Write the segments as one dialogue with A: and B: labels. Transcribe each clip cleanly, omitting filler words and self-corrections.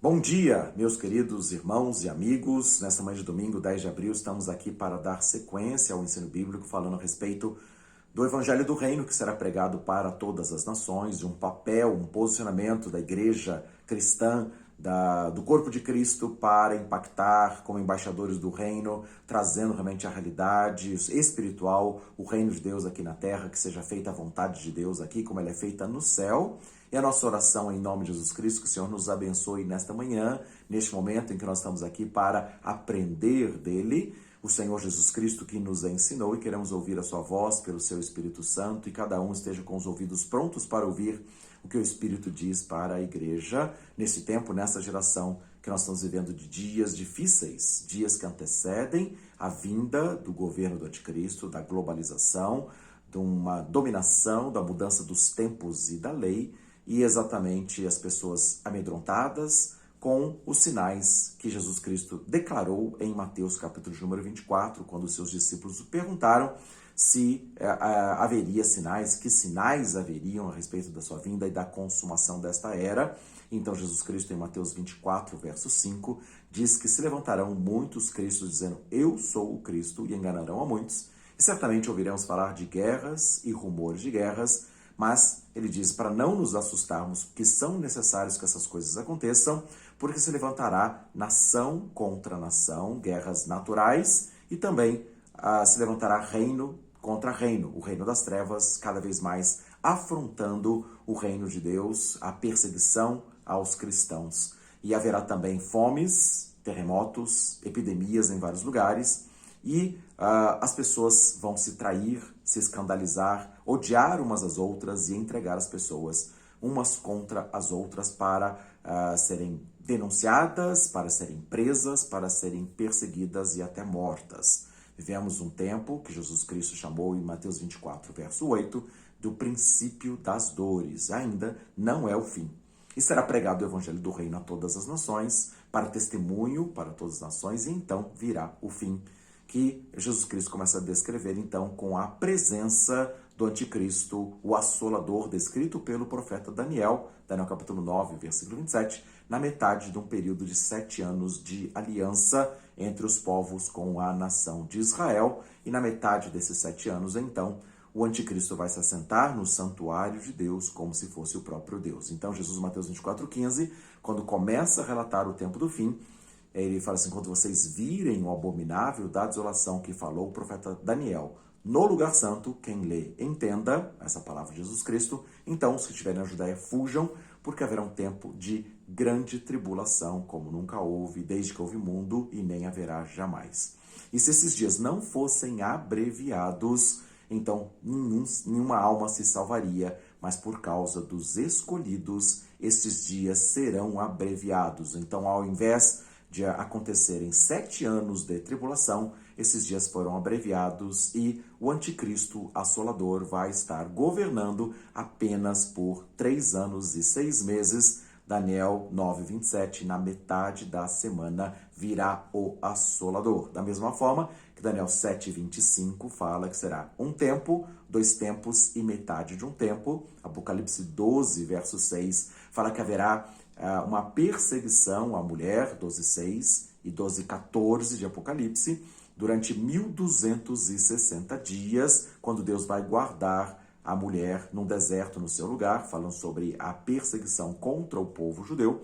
A: Bom dia, meus queridos irmãos e amigos. Nesta manhã de domingo, 10 de abril, estamos aqui para dar sequência ao ensino bíblico, falando a respeito do Evangelho do Reino, que será pregado para todas as nações, de um papel, um posicionamento da igreja cristã, do corpo de Cristo, para impactar como embaixadores do reino, trazendo realmente a realidade espiritual, o reino de Deus aqui na terra, que seja feita a vontade de Deus aqui, como ela é feita no céu. E a nossa oração em nome de Jesus Cristo, que o Senhor nos abençoe nesta manhã, neste momento em que nós estamos aqui para aprender dele, o Senhor Jesus Cristo que nos ensinou, e queremos ouvir a sua voz pelo seu Espírito Santo, e cada um esteja com os ouvidos prontos para ouvir o que o Espírito diz para a igreja, nesse tempo, nessa geração que nós estamos vivendo de dias difíceis, dias que antecedem a vinda do governo do anticristo, da globalização, de uma dominação, da mudança dos tempos e da lei, e exatamente as pessoas amedrontadas com os sinais que Jesus Cristo declarou em Mateus capítulo número 24, quando os seus discípulos perguntaram se haveria sinais, que sinais haveriam a respeito da sua vinda e da consumação desta era. Então Jesus Cristo em Mateus 24, verso 5, diz que se levantarão muitos cristos dizendo, eu sou o Cristo, e enganarão a muitos, e certamente ouviremos falar de guerras e rumores de guerras, mas ele diz para não nos assustarmos, que são necessários que essas coisas aconteçam, porque se levantará nação contra nação, guerras naturais, e também se levantará reino contra reino, o reino das trevas, cada vez mais afrontando o reino de Deus, a perseguição aos cristãos. E haverá também fomes, terremotos, epidemias em vários lugares, e as pessoas vão se trair, se escandalizar, odiar umas às outras e entregar as pessoas umas contra as outras para serem denunciadas, para serem presas, para serem perseguidas e até mortas. Vivemos um tempo que Jesus Cristo chamou em Mateus 24, verso 8, do princípio das dores. Ainda não é o fim. E será pregado o Evangelho do Reino a todas as nações, para testemunho para todas as nações, e então virá o fim, que Jesus Cristo começa a descrever, então, com a presença do anticristo, o assolador, descrito pelo profeta Daniel, Daniel capítulo 9, versículo 27, na metade de um período de 7 anos de aliança entre os povos com a nação de Israel, e na metade desses 7 anos, então, o anticristo vai se assentar no santuário de Deus como se fosse o próprio Deus. Então, Jesus, Mateus 24:15, quando começa a relatar o tempo do fim, ele fala assim, quando vocês virem o abominável da desolação que falou o profeta Daniel no lugar santo, quem lê entenda essa palavra de Jesus Cristo, então os que estiverem na Judéia fujam, porque haverá um tempo de grande tribulação, como nunca houve, desde que houve mundo, e nem haverá jamais. E se esses dias não fossem abreviados, então nenhuma alma se salvaria, mas por causa dos escolhidos, esses dias serão abreviados. Então, ao invés de acontecerem 7 anos de tribulação, esses dias foram abreviados e o anticristo assolador vai estar governando apenas por 3 anos e 6 meses. Daniel 9:27, na metade da semana virá o assolador. Da mesma forma que Daniel 7:25 fala que será um tempo, 2 tempos e metade de um tempo. Apocalipse 12, verso 6, fala que haverá uma perseguição à mulher, 12:6 e 12:14 de Apocalipse, durante 1260 dias, quando Deus vai guardar a mulher num deserto no seu lugar, falando sobre a perseguição contra o povo judeu,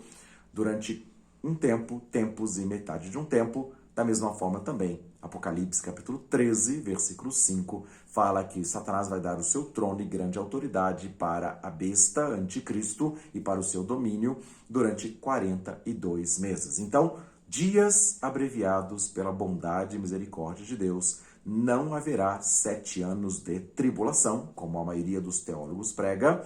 A: durante um tempo, tempos e metade de um tempo. Da mesma forma também, Apocalipse capítulo 13, versículo 5, fala que Satanás vai dar o seu trono e grande autoridade para a besta, anticristo, e para o seu domínio durante 42 meses. Então, dias abreviados pela bondade e misericórdia de Deus. Não haverá 7 anos de tribulação, como a maioria dos teólogos prega.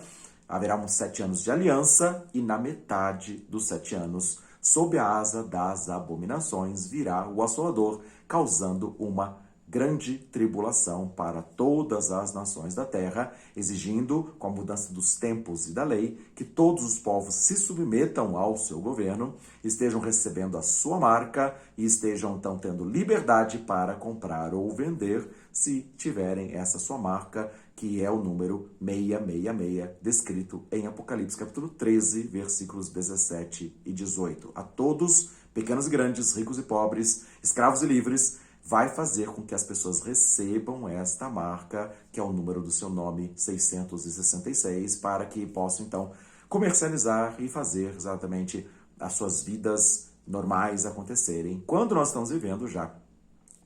A: Haverá uns 7 anos de aliança, e na metade dos 7 anos, sob a asa das abominações, virá o assolador, causando uma grande tribulação para todas as nações da terra, exigindo, com a mudança dos tempos e da lei, que todos os povos se submetam ao seu governo, estejam recebendo a sua marca e estejam, então, tendo liberdade para comprar ou vender, se tiverem essa sua marca, que é o número 666, descrito em Apocalipse capítulo 13, versículos 17 e 18. A todos, pequenos e grandes, ricos e pobres, escravos e livres, vai fazer com que as pessoas recebam esta marca, que é o número do seu nome, 666, para que possam, então, comercializar e fazer exatamente as suas vidas normais acontecerem. Quando nós estamos vivendo já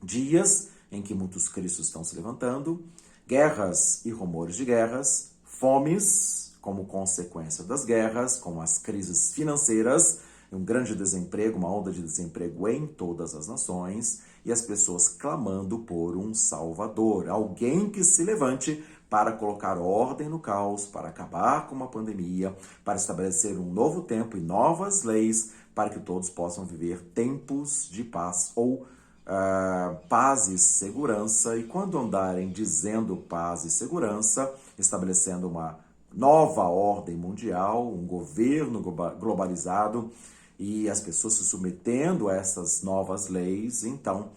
A: dias em que muitos cristos estão se levantando, guerras e rumores de guerras, fomes como consequência das guerras, como as crises financeiras, um grande desemprego, uma onda de desemprego em todas as nações, e as pessoas clamando por um salvador, alguém que se levante para colocar ordem no caos, para acabar com uma pandemia, para estabelecer um novo tempo e novas leis, para que todos possam viver tempos de paz ou paz e segurança. E quando andarem dizendo paz e segurança, estabelecendo uma nova ordem mundial, um governo globalizado, e as pessoas se submetendo a essas novas leis, então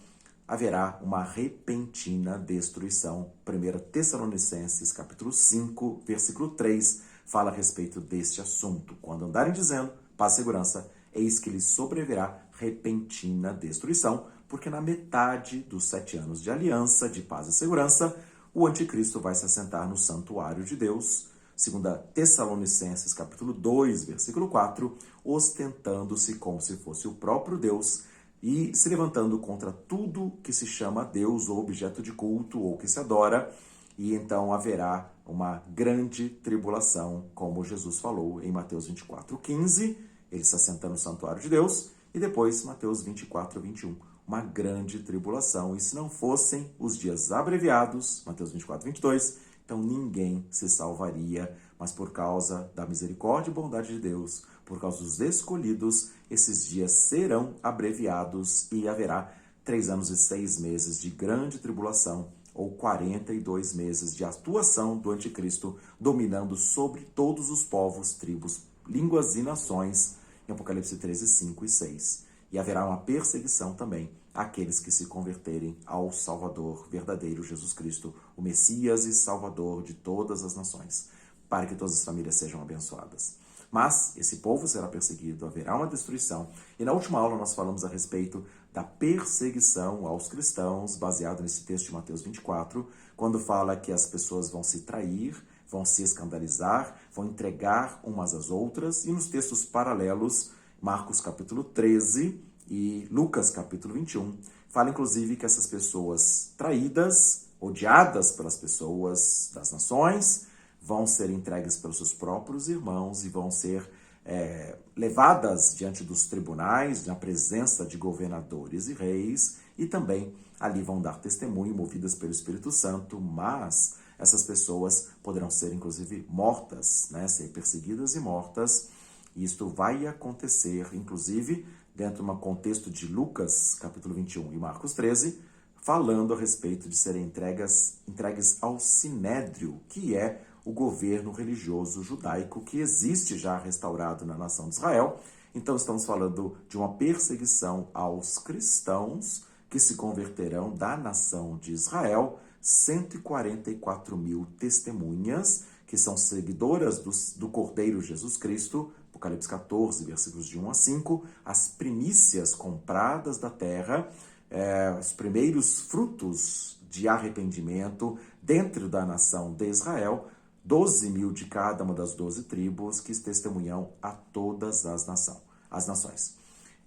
A: haverá uma repentina destruição. 1 Tessalonicenses, capítulo 5, versículo 3, fala a respeito deste assunto. Quando andarem dizendo paz e segurança, eis que lhes sobrevirá repentina destruição, porque na metade dos 7 anos de aliança, de paz e segurança, o anticristo vai se assentar no santuário de Deus, 2 Tessalonicenses, capítulo 2, versículo 4, ostentando-se como se fosse o próprio Deus e se levantando contra tudo que se chama Deus ou objeto de culto ou que se adora, e então haverá uma grande tribulação, como Jesus falou em Mateus 24, 15, ele se assentando no santuário de Deus, e depois Mateus 24, 21, uma grande tribulação. E se não fossem os dias abreviados, Mateus 24, 22, então ninguém se salvaria, mas por causa da misericórdia e bondade de Deus, por causa dos escolhidos, esses dias serão abreviados e haverá 3 anos e 6 meses de grande tribulação, ou 42 meses de atuação do anticristo, dominando sobre todos os povos, tribos, línguas e nações, em Apocalipse 13, 5 e 6. E haverá uma perseguição também àqueles que se converterem ao Salvador verdadeiro, Jesus Cristo, o Messias e Salvador de todas as nações, para que todas as famílias sejam abençoadas. Mas esse povo será perseguido, haverá uma destruição. E na última aula nós falamos a respeito da perseguição aos cristãos, baseado nesse texto de Mateus 24, quando fala que as pessoas vão se trair, vão se escandalizar, vão entregar umas às outras. E nos textos paralelos, Marcos capítulo 13 e Lucas capítulo 21, fala inclusive que essas pessoas traídas, odiadas pelas pessoas das nações, vão ser entregues pelos seus próprios irmãos e vão ser levadas diante dos tribunais, na presença de governadores e reis, e também ali vão dar testemunho, movidas pelo Espírito Santo, mas essas pessoas poderão ser, inclusive, mortas, né? Ser perseguidas e mortas. E isto vai acontecer, inclusive, dentro de um contexto de Lucas, capítulo 21 e Marcos 13, falando a respeito de serem entregues ao Sinédrio, que é o governo religioso judaico que existe já restaurado na nação de Israel. Então estamos falando de uma perseguição aos cristãos que se converterão da nação de Israel, 144 mil testemunhas que são seguidoras do Cordeiro Jesus Cristo, Apocalipse 14, versículos de 1 a 5, as primícias compradas da terra, os primeiros frutos de arrependimento dentro da nação de Israel, 12 mil de cada uma das 12 tribos que testemunham a todas as nações.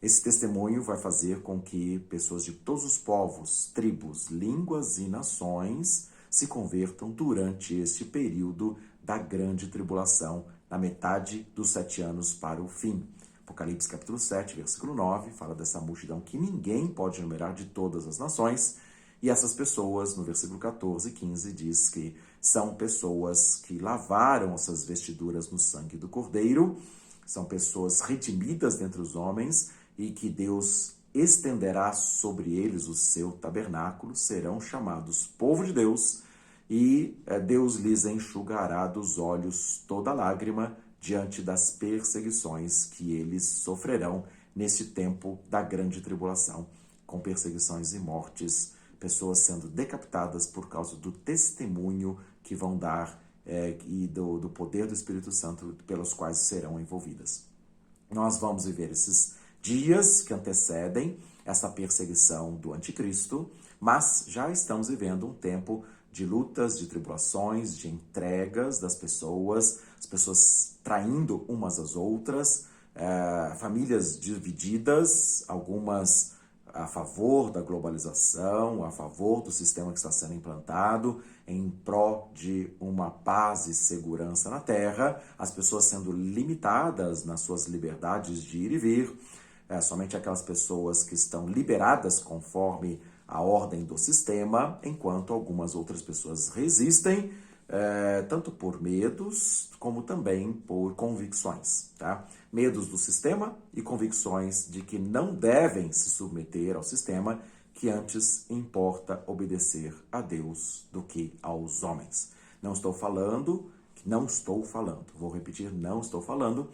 A: Esse testemunho vai fazer com que pessoas de todos os povos, tribos, línguas e nações se convertam durante este período da grande tribulação, na metade dos 7 anos para o fim. Apocalipse capítulo 7, versículo 9, fala dessa multidão que ninguém pode enumerar de todas as nações. E essas pessoas, no versículo 14 e 15, diz que são pessoas que lavaram as suas vestiduras no sangue do Cordeiro, são pessoas redimidas dentre os homens e que Deus estenderá sobre eles o seu tabernáculo, serão chamados povo de Deus e Deus lhes enxugará dos olhos toda lágrima diante das perseguições que eles sofrerão nesse tempo da grande tribulação, com perseguições e mortes, pessoas sendo decapitadas por causa do testemunho que vão dar e do poder do Espírito Santo pelos quais serão envolvidas. Nós vamos viver esses dias que antecedem essa perseguição do anticristo, mas já estamos vivendo um tempo de lutas, de tribulações, de entregas das pessoas, as pessoas traindo umas às outras, famílias divididas, algumas a favor da globalização, a favor do sistema que está sendo implantado, em prol de uma paz e segurança na Terra, as pessoas sendo limitadas nas suas liberdades de ir e vir, somente aquelas pessoas que estão liberadas conforme a ordem do sistema, enquanto algumas outras pessoas resistem, tanto por medos como também por convicções, tá? Medos do sistema e convicções de que não devem se submeter ao sistema, que antes importa obedecer a Deus do que aos homens. Não estou falando, vou repetir, não estou falando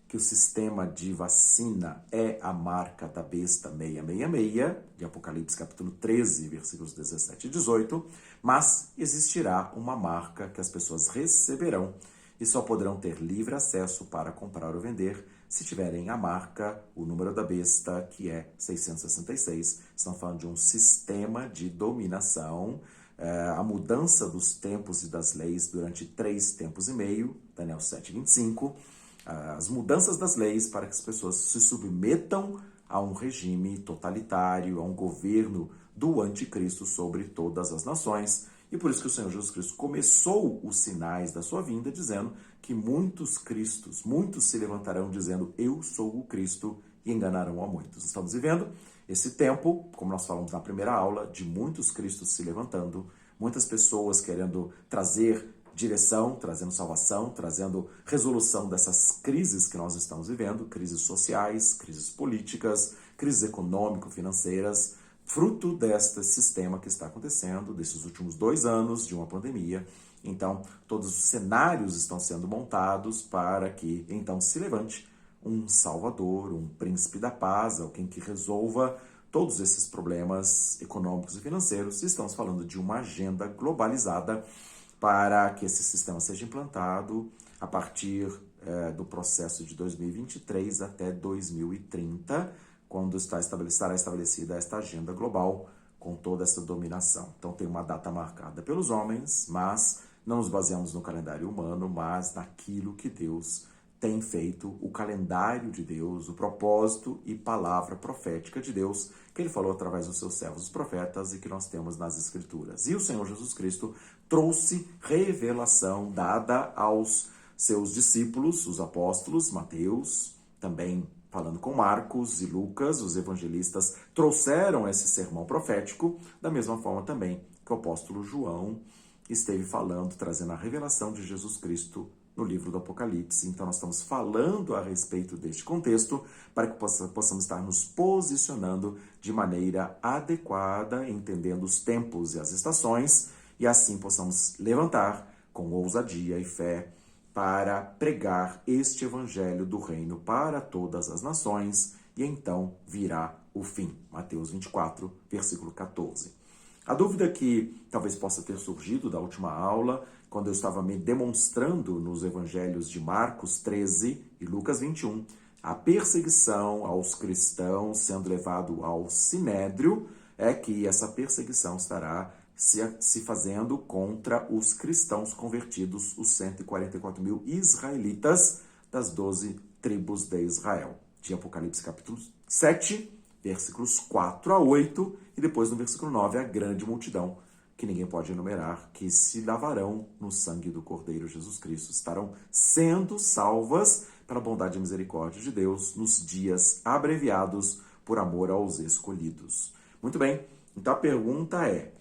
A: que o sistema de vacina é a marca da besta 666, de Apocalipse capítulo 13, versículos 17 e 18, mas existirá uma marca que as pessoas receberão e só poderão ter livre acesso para comprar ou vender se tiverem a marca, o número da besta, que é 666. Estamos falando de um sistema de dominação, a mudança dos tempos e das leis durante 3 tempos e meio, Daniel 7:25, as mudanças das leis para que as pessoas se submetam a um regime totalitário, a um governo do anticristo sobre todas as nações. E por isso que o Senhor Jesus Cristo começou os sinais da sua vinda dizendo que muitos se levantarão dizendo eu sou o Cristo e enganarão a muitos. Estamos vivendo esse tempo, como nós falamos na primeira aula, de muitos cristos se levantando, muitas pessoas querendo trazer direção, trazendo salvação, trazendo resolução dessas crises que nós estamos vivendo, crises sociais, crises políticas, crises econômico-financeiras, fruto deste sistema que está acontecendo, desses últimos 2 anos de uma pandemia. Então, todos os cenários estão sendo montados para que, então, se levante um salvador, um príncipe da paz, alguém que resolva todos esses problemas econômicos e financeiros. Estamos falando de uma agenda globalizada para que esse sistema seja implantado a partir do processo de 2023 até 2030, quando estará estabelecida esta agenda global com toda essa dominação. Então tem uma data marcada pelos homens, mas não nos baseamos no calendário humano, mas naquilo que Deus tem feito, o calendário de Deus, o propósito e palavra profética de Deus, que ele falou através dos seus servos os profetas e que nós temos nas Escrituras. E o Senhor Jesus Cristo trouxe revelação dada aos seus discípulos, os apóstolos, Mateus, também falando com Marcos e Lucas, os evangelistas trouxeram esse sermão profético, da mesma forma também que o apóstolo João esteve falando, trazendo a revelação de Jesus Cristo no livro do Apocalipse. Então nós estamos falando a respeito deste contexto para que possamos estar nos posicionando de maneira adequada, entendendo os tempos e as estações, e assim possamos levantar com ousadia e fé para pregar este evangelho do reino para todas as nações, e então virá o fim. Mateus 24, versículo 14. A dúvida que talvez possa ter surgido da última aula, quando eu estava me demonstrando nos evangelhos de Marcos 13 e Lucas 21, a perseguição aos cristãos sendo levado ao sinédrio, é que essa perseguição estará se fazendo contra os cristãos convertidos, os 144 mil israelitas das 12 tribos de Israel. De Apocalipse capítulo 7, versículos 4 a 8, e depois no versículo 9, a grande multidão, que ninguém pode enumerar, que se lavarão no sangue do Cordeiro Jesus Cristo. Estarão sendo salvas pela bondade e misericórdia de Deus nos dias abreviados por amor aos escolhidos. Muito bem, então a pergunta é: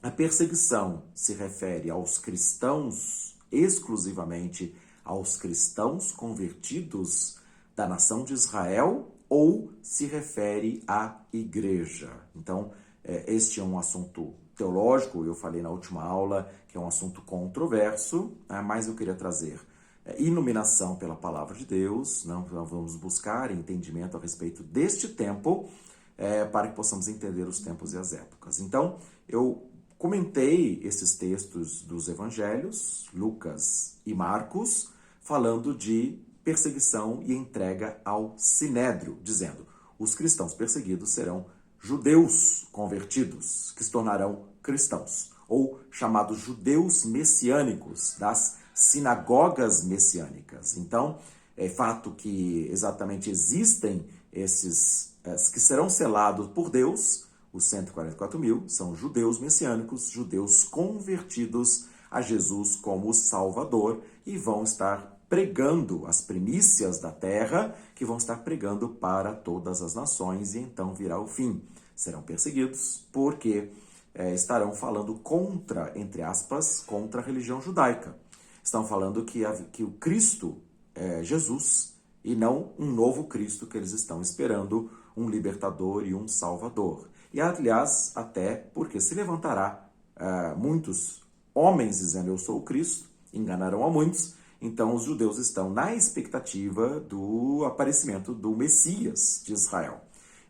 A: a perseguição se refere aos cristãos, exclusivamente aos cristãos convertidos da nação de Israel, ou se refere à igreja? Então, este é um assunto teológico, eu falei na última aula que é um assunto controverso, mas eu queria trazer iluminação pela palavra de Deus. Nós vamos buscar entendimento a respeito deste tempo, para que possamos entender os tempos e as épocas. Então, eu comentei esses textos dos evangelhos, Lucas e Marcos, falando de perseguição e entrega ao sinédrio, dizendo: os cristãos perseguidos serão judeus convertidos, que se tornarão cristãos, ou chamados judeus messiânicos, das sinagogas messiânicas. Então, é fato que exatamente existem esses que serão selados por Deus. Os 144 mil são judeus messiânicos, judeus convertidos a Jesus como Salvador, e vão estar pregando as primícias da terra, que vão estar pregando para todas as nações, e então virá o fim. Serão perseguidos porque estarão falando contra, entre aspas, contra a religião judaica. Estão falando que o Cristo é Jesus e não um novo Cristo que eles estão esperando, um libertador e um salvador. E, aliás, até porque se levantará muitos homens dizendo: eu sou o Cristo, enganarão a muitos. Então, os judeus estão na expectativa do aparecimento do Messias de Israel.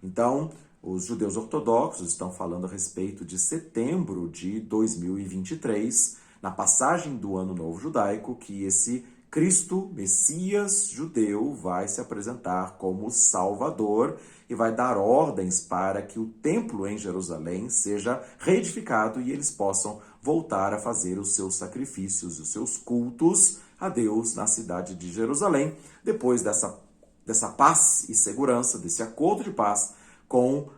A: Então, os judeus ortodoxos estão falando a respeito de setembro de 2023, na passagem do Ano Novo Judaico, que esse Cristo, Messias judeu, vai se apresentar como Salvador e vai dar ordens para que o templo em Jerusalém seja reedificado e eles possam voltar a fazer os seus sacrifícios, os seus cultos a Deus na cidade de Jerusalém, depois dessa paz e segurança, desse acordo de paz com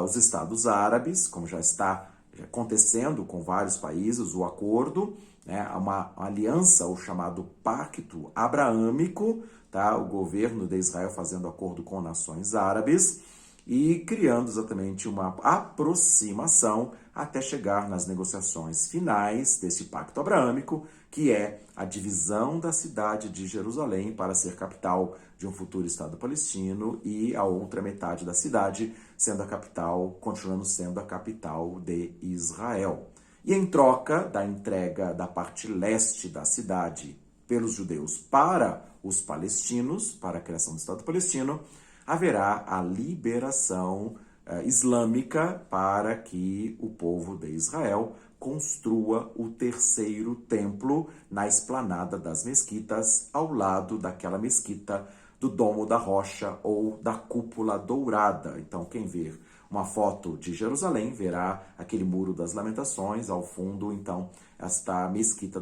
A: os Estados Árabes, como já está acontecendo com vários países, o acordo, né, uma aliança, o chamado Pacto Abraâmico, tá? O governo de Israel fazendo acordo com nações árabes e criando exatamente uma aproximação até chegar nas negociações finais desse Pacto Abraâmico, que é a divisão da cidade de Jerusalém para ser capital de um futuro Estado palestino e a outra metade da cidade sendo a capital, continuando sendo a capital de Israel. E em troca da entrega da parte leste da cidade pelos judeus para os palestinos, para a criação do Estado palestino, haverá a liberação islâmica para que o povo de Israel construa o terceiro templo na esplanada das mesquitas, ao lado daquela mesquita do Domo da Rocha ou da Cúpula Dourada. Então, quem ver uma foto de Jerusalém verá aquele Muro das Lamentações, ao fundo, então, esta mesquita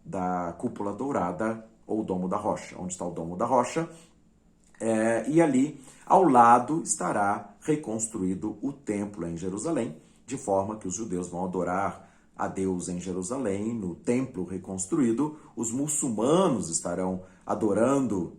A: da Cúpula Dourada ou Domo da Rocha, onde está o Domo da Rocha. E ali, ao lado, estará reconstruído o templo em Jerusalém, de forma que os judeus vão adorar a Deus em Jerusalém, no templo reconstruído. Os muçulmanos estarão adorando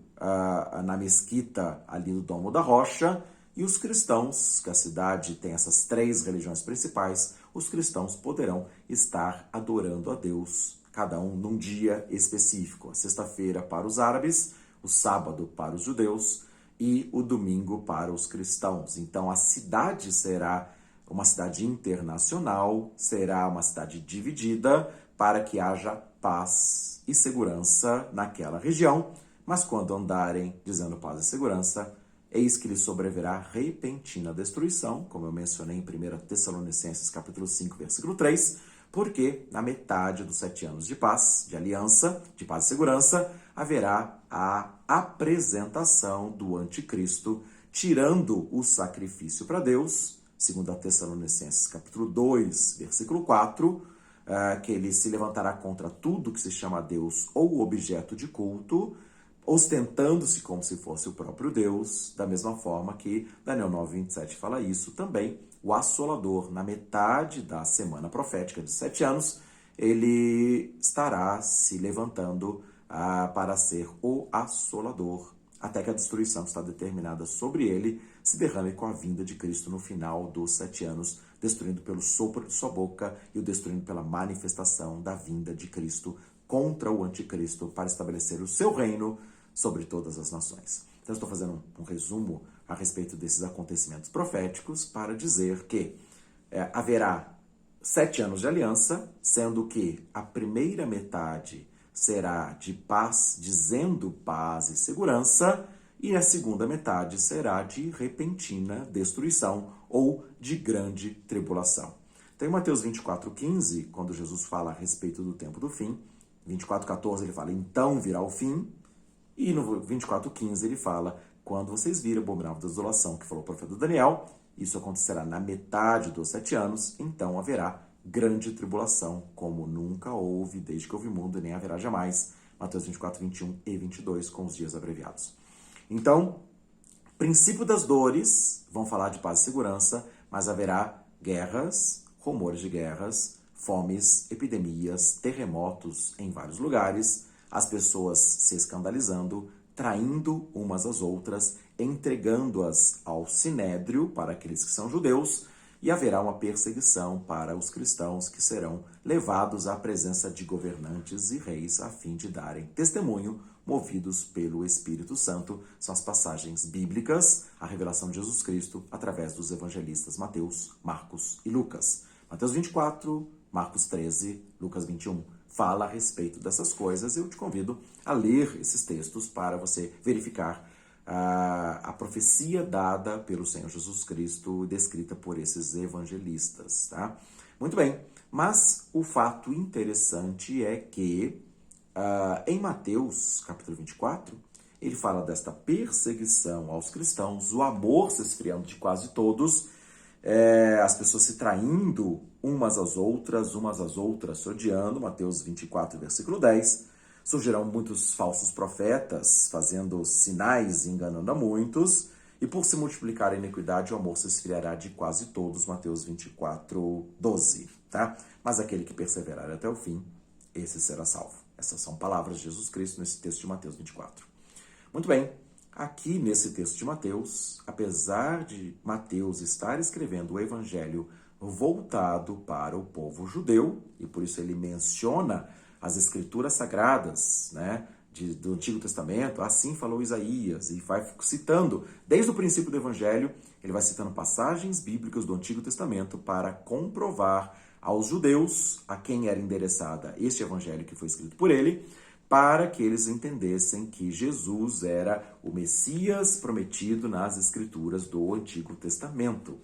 A: na mesquita ali do Domo da Rocha, e os cristãos, que a cidade tem essas três religiões principais, os cristãos poderão estar adorando a Deus, cada um num dia específico. A sexta-feira para os árabes, o sábado para os judeus e o domingo para os cristãos. Então a cidade será uma cidade internacional, será uma cidade dividida para que haja paz e segurança naquela região, mas quando andarem dizendo paz e segurança, eis que lhes sobrevirá repentina destruição, como eu mencionei em 1 Tessalonicenses capítulo 5, versículo 3, porque na metade dos 7 anos de paz, de aliança, de paz e segurança, haverá a apresentação do anticristo, tirando o sacrifício para Deus, 2 Tessalonicenses capítulo 2, versículo 4, que ele se levantará contra tudo que se chama Deus ou objeto de culto, ostentando-se como se fosse o próprio Deus, da mesma forma que Daniel 9:27 fala isso também. O assolador, na metade da semana profética de 7 anos, ele estará se levantando para ser o assolador, até que a destruição que está determinada sobre ele se derrame com a vinda de Cristo no final dos 7 anos, destruindo pelo sopro de sua boca e o destruindo pela manifestação da vinda de Cristo contra o anticristo para estabelecer o seu reino sobre todas as nações. Então, eu estou fazendo um resumo a respeito desses acontecimentos proféticos para dizer que haverá 7 anos de aliança, sendo que a primeira metade será de paz, dizendo paz e segurança, e a segunda metade será de repentina destruição ou de grande tribulação. Então, em Mateus 24:15, quando Jesus fala a respeito do tempo do fim, 24:14 ele fala, então virá o fim, e no 24:15 ele fala, quando vocês viram a abominável desolação que falou o profeta Daniel, isso acontecerá na metade dos 7 anos, então haverá grande tribulação, como nunca houve desde que houve mundo, e nem haverá jamais. Mateus 24:21 e 22, com os dias abreviados. Então, princípio das dores, vão falar de paz e segurança, mas haverá guerras, rumores de guerras, fomes, epidemias, terremotos em vários lugares, as pessoas se escandalizando, traindo umas às outras, entregando-as ao sinédrio para aqueles que são judeus, e haverá uma perseguição para os cristãos que serão levados à presença de governantes e reis a fim de darem testemunho, movidos pelo Espírito Santo. São as passagens bíblicas, a revelação de Jesus Cristo através dos evangelistas Mateus, Marcos e Lucas. Mateus 24, Marcos 13, Lucas 21. Fala a respeito dessas coisas. Eu te convido a ler esses textos para você verificar a profecia dada pelo Senhor Jesus Cristo, descrita por esses evangelistas, tá? Muito bem, mas o fato interessante é que em Mateus, capítulo 24, ele fala desta perseguição aos cristãos, o amor se esfriando de quase todos, as pessoas se traindo umas às outras se odiando, Mateus 24, versículo 10, surgirão muitos falsos profetas, fazendo sinais e enganando a muitos, e por se multiplicar a iniquidade, o amor se esfriará de quase todos, Mateus 24, 12, tá? Mas aquele que perseverar até o fim, esse será salvo. Essas são palavras de Jesus Cristo nesse texto de Mateus 24. Muito bem, aqui nesse texto de Mateus, apesar de Mateus estar escrevendo o evangelho voltado para o povo judeu, e por isso ele menciona as escrituras sagradas, né, do Antigo Testamento, assim falou Isaías, e vai citando, desde o princípio do evangelho, ele vai citando passagens bíblicas do Antigo Testamento para comprovar aos judeus a quem era endereçada este evangelho que foi escrito por ele, para que eles entendessem que Jesus era o Messias prometido nas escrituras do Antigo Testamento.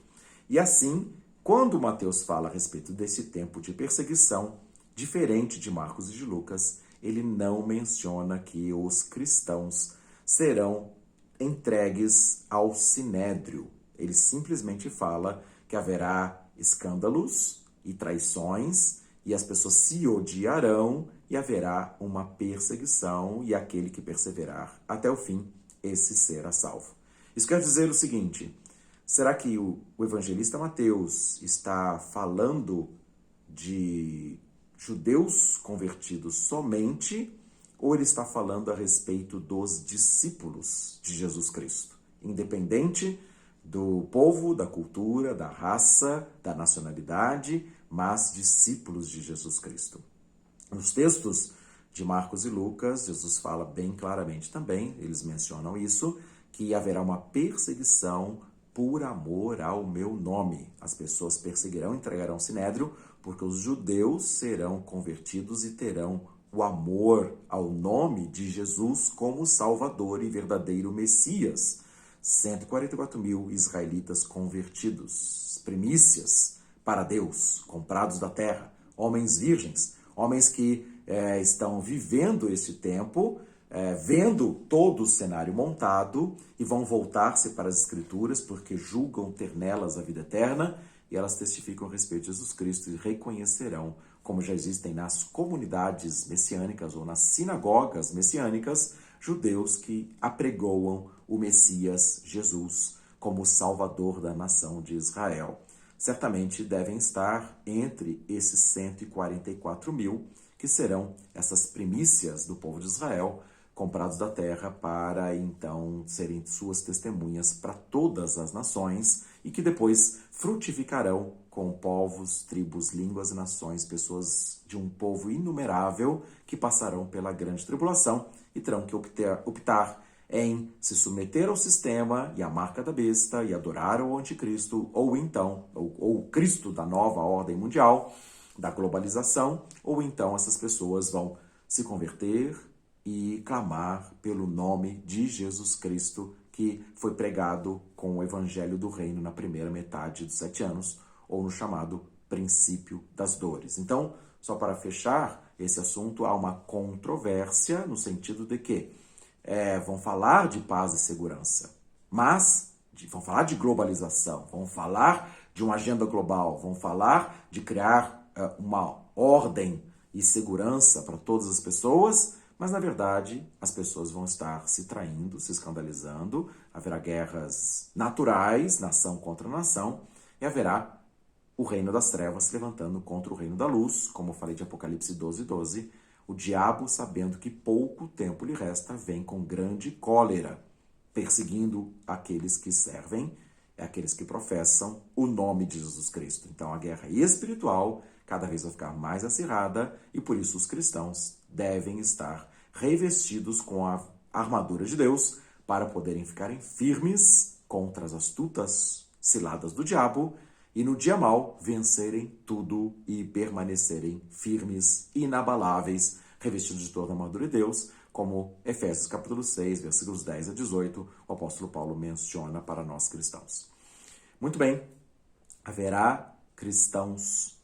A: E assim, quando Mateus fala a respeito desse tempo de perseguição, diferente de Marcos e de Lucas, ele não menciona que os cristãos serão entregues ao sinédrio. Ele simplesmente fala que haverá escândalos e traições, e as pessoas se odiarão, e haverá uma perseguição, e aquele que perseverar até o fim, esse será salvo. Isso quer dizer o seguinte, será que o evangelista Mateus está falando de judeus convertidos somente, ou ele está falando a respeito dos discípulos de Jesus Cristo? Independente do povo, da cultura, da raça, da nacionalidade, mas discípulos de Jesus Cristo. Nos textos de Marcos e Lucas, Jesus fala bem claramente também, eles mencionam isso, que haverá uma perseguição por amor ao meu nome. As pessoas perseguirão e entregarão o sinédrio, porque os judeus serão convertidos e terão o amor ao nome de Jesus como Salvador e verdadeiro Messias. 144 mil israelitas convertidos, primícias para Deus, comprados da terra, homens virgens, homens que estão vivendo este tempo, vendo todo o cenário montado e vão voltar-se para as Escrituras porque julgam ter nelas a vida eterna e elas testificam a respeito de Jesus Cristo e reconhecerão, como já existem nas comunidades messiânicas ou nas sinagogas messiânicas, judeus que apregoam o Messias Jesus como Salvador da nação de Israel. Certamente devem estar entre esses 144 mil, que serão essas primícias do povo de Israel, comprados da terra para então serem suas testemunhas para todas as nações e que depois frutificarão com povos, tribos, línguas e nações, pessoas de um povo inumerável que passarão pela grande tribulação e terão que optar em se submeter ao sistema e à marca da besta e adorar o anticristo, ou então, ou o Cristo da nova ordem mundial, da globalização, ou então essas pessoas vão se converter e clamar pelo nome de Jesus Cristo, que foi pregado com o evangelho do reino na primeira metade dos 7 anos, ou no chamado princípio das dores. Então, só para fechar esse assunto, há uma controvérsia no sentido de que vão falar de paz e segurança, mas vão falar de globalização, vão falar de uma agenda global, vão falar de criar uma ordem e segurança para todas as pessoas, mas na verdade as pessoas vão estar se traindo, se escandalizando, haverá guerras naturais, nação contra nação, e haverá o reino das trevas se levantando contra o reino da luz, como eu falei de Apocalipse 12:12, o diabo, sabendo que pouco tempo lhe resta, vem com grande cólera, perseguindo aqueles que servem, aqueles que professam o nome de Jesus Cristo. Então a guerra espiritual cada vez vai ficar mais acirrada e por isso os cristãos devem estar revestidos com a armadura de Deus para poderem ficarem firmes contra as astutas ciladas do diabo e no dia mau vencerem tudo e permanecerem firmes, inabaláveis, revestidos de toda a armadura de Deus, como Efésios capítulo 6, versículos 10 a 18, o apóstolo Paulo menciona para nós cristãos. Muito bem, haverá cristãos,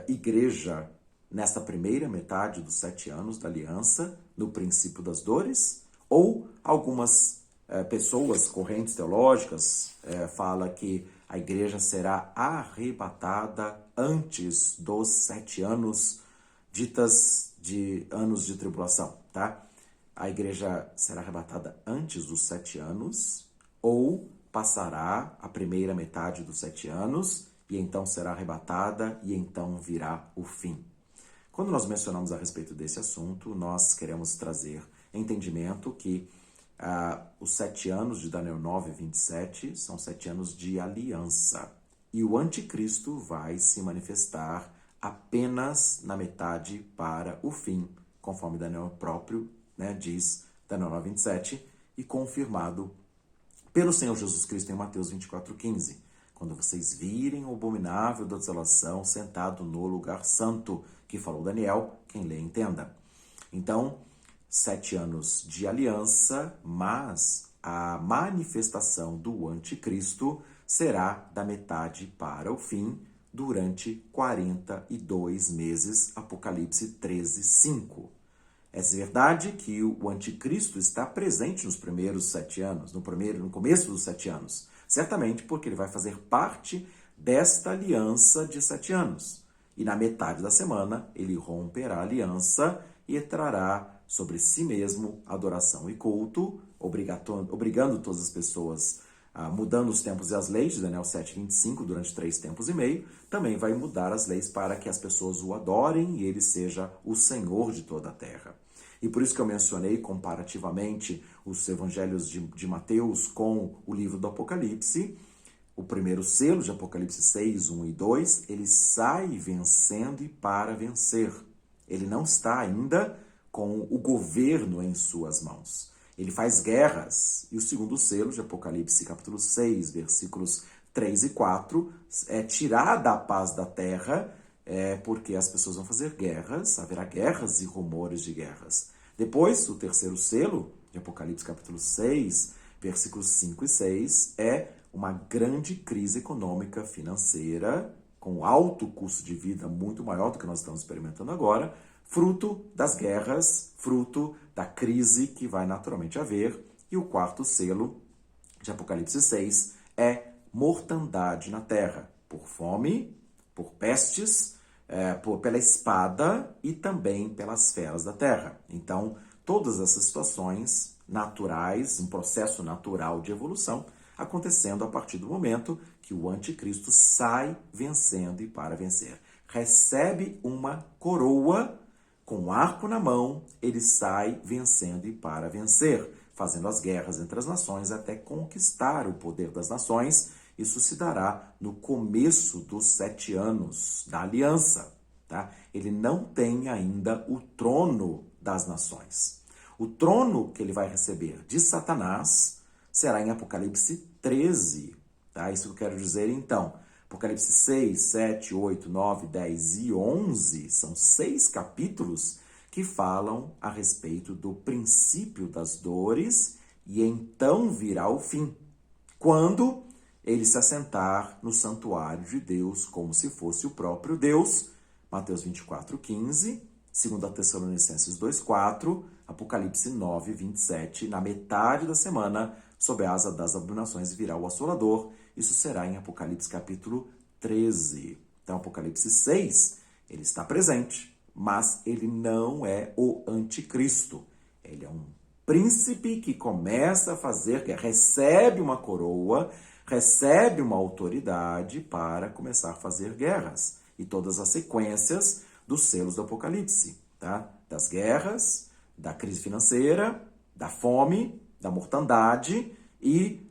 A: igreja, nesta primeira metade dos 7 anos da aliança, no princípio das dores, ou algumas pessoas, correntes teológicas, falam que a igreja será arrebatada antes dos 7 anos, ditas de anos de tribulação, tá? A igreja será arrebatada antes dos 7 anos, ou passará a primeira metade dos 7 anos, e então será arrebatada, e então virá o fim. Quando nós mencionamos a respeito desse assunto, nós queremos trazer entendimento que os 7 anos de Daniel 9:27 são 7 anos de aliança. E o anticristo vai se manifestar apenas na metade para o fim, conforme Daniel próprio diz, Daniel 9:27, e confirmado pelo Senhor Jesus Cristo em Mateus 24:15. Quando vocês virem o abominável da desolação sentado no lugar santo, que falou Daniel, quem lê entenda. Então, 7 anos de aliança, mas a manifestação do anticristo será da metade para o fim, durante 42 meses, Apocalipse 13:5. É verdade que o anticristo está presente nos primeiros 7 anos, no começo dos 7 anos, certamente porque ele vai fazer parte desta aliança de 7 anos. E na metade da semana, ele romperá a aliança e trará sobre si mesmo adoração e culto, obrigando todas as pessoas, mudando os tempos e as leis, de Daniel 7:25, durante 3 tempos e meio, também vai mudar as leis para que as pessoas o adorem e ele seja o Senhor de toda a terra. E por isso que eu mencionei comparativamente os evangelhos de Mateus com o livro do Apocalipse. O primeiro selo de Apocalipse 6, 1 e 2, ele sai vencendo e para vencer. Ele não está ainda com o governo em suas mãos. Ele faz guerras. E o segundo selo de Apocalipse, capítulo 6, versículos 3 e 4, é tirar da paz da terra, porque as pessoas vão fazer guerras, haverá guerras e rumores de guerras. Depois, o terceiro selo de Apocalipse, capítulo 6, versículos 5 e 6, é uma grande crise econômica, financeira, com alto custo de vida muito maior do que nós estamos experimentando agora, fruto das guerras, fruto da crise que vai naturalmente haver. E o quarto selo de Apocalipse 6 é mortandade na terra, por fome, por pestes, pela espada e também pelas feras da terra. Então, todas essas situações naturais, um processo natural de evolução, acontecendo a partir do momento que o anticristo sai vencendo e para vencer. Recebe uma coroa com um arco na mão, ele sai vencendo e para vencer, fazendo as guerras entre as nações até conquistar o poder das nações. Isso se dará no começo dos 7 anos da aliança. Tá? Ele não tem ainda o trono das nações. O trono que ele vai receber de Satanás será em Apocalipse 13. Tá? Isso que eu quero dizer então. Apocalipse 6, 7, 8, 9, 10 e 11 são 6 capítulos que falam a respeito do princípio das dores e então virá o fim. Quando ele se assentar no santuário de Deus como se fosse o próprio Deus, Mateus 24:15, 2 Tessalonicenses 2:4, Apocalipse 9:27, na metade da semana, sob a asa das abominações virá o Assolador, isso será em Apocalipse capítulo 13. Então, Apocalipse 6, ele está presente, mas ele não é o anticristo. Ele é um príncipe que começa a fazer, que recebe uma coroa, recebe uma autoridade para começar a fazer guerras. E todas as sequências dos selos do Apocalipse, tá? Das guerras, da crise financeira, da fome, da mortandade e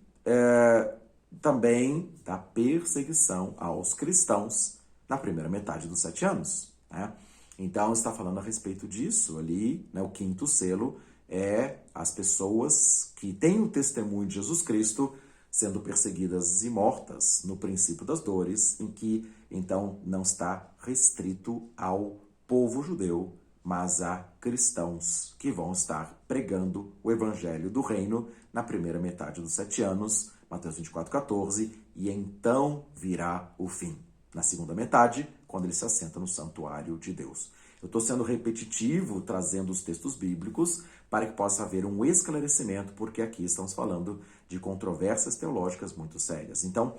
A: também da perseguição aos cristãos na primeira metade dos 7 anos, né? Então, está falando a respeito disso ali, né? O quinto selo é as pessoas que têm o testemunho de Jesus Cristo sendo perseguidas e mortas no princípio das dores, em que, então, não está restrito ao povo judeu, mas a cristãos que vão estar pregando o evangelho do reino na primeira metade dos 7 anos, Mateus 24:14, e então virá o fim. Na segunda metade, quando ele se assenta no santuário de Deus. Eu estou sendo repetitivo, trazendo os textos bíblicos, para que possa haver um esclarecimento, porque aqui estamos falando de controvérsias teológicas muito sérias. Então,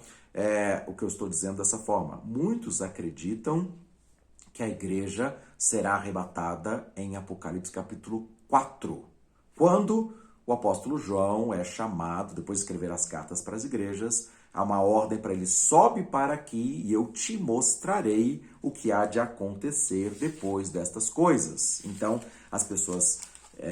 A: o que eu estou dizendo dessa forma, muitos acreditam que a igreja será arrebatada em Apocalipse capítulo 4, quando o apóstolo João é chamado, depois de escrever as cartas para as igrejas, há uma ordem para ele: sobe para aqui e eu te mostrarei o que há de acontecer depois destas coisas. Então, as pessoas,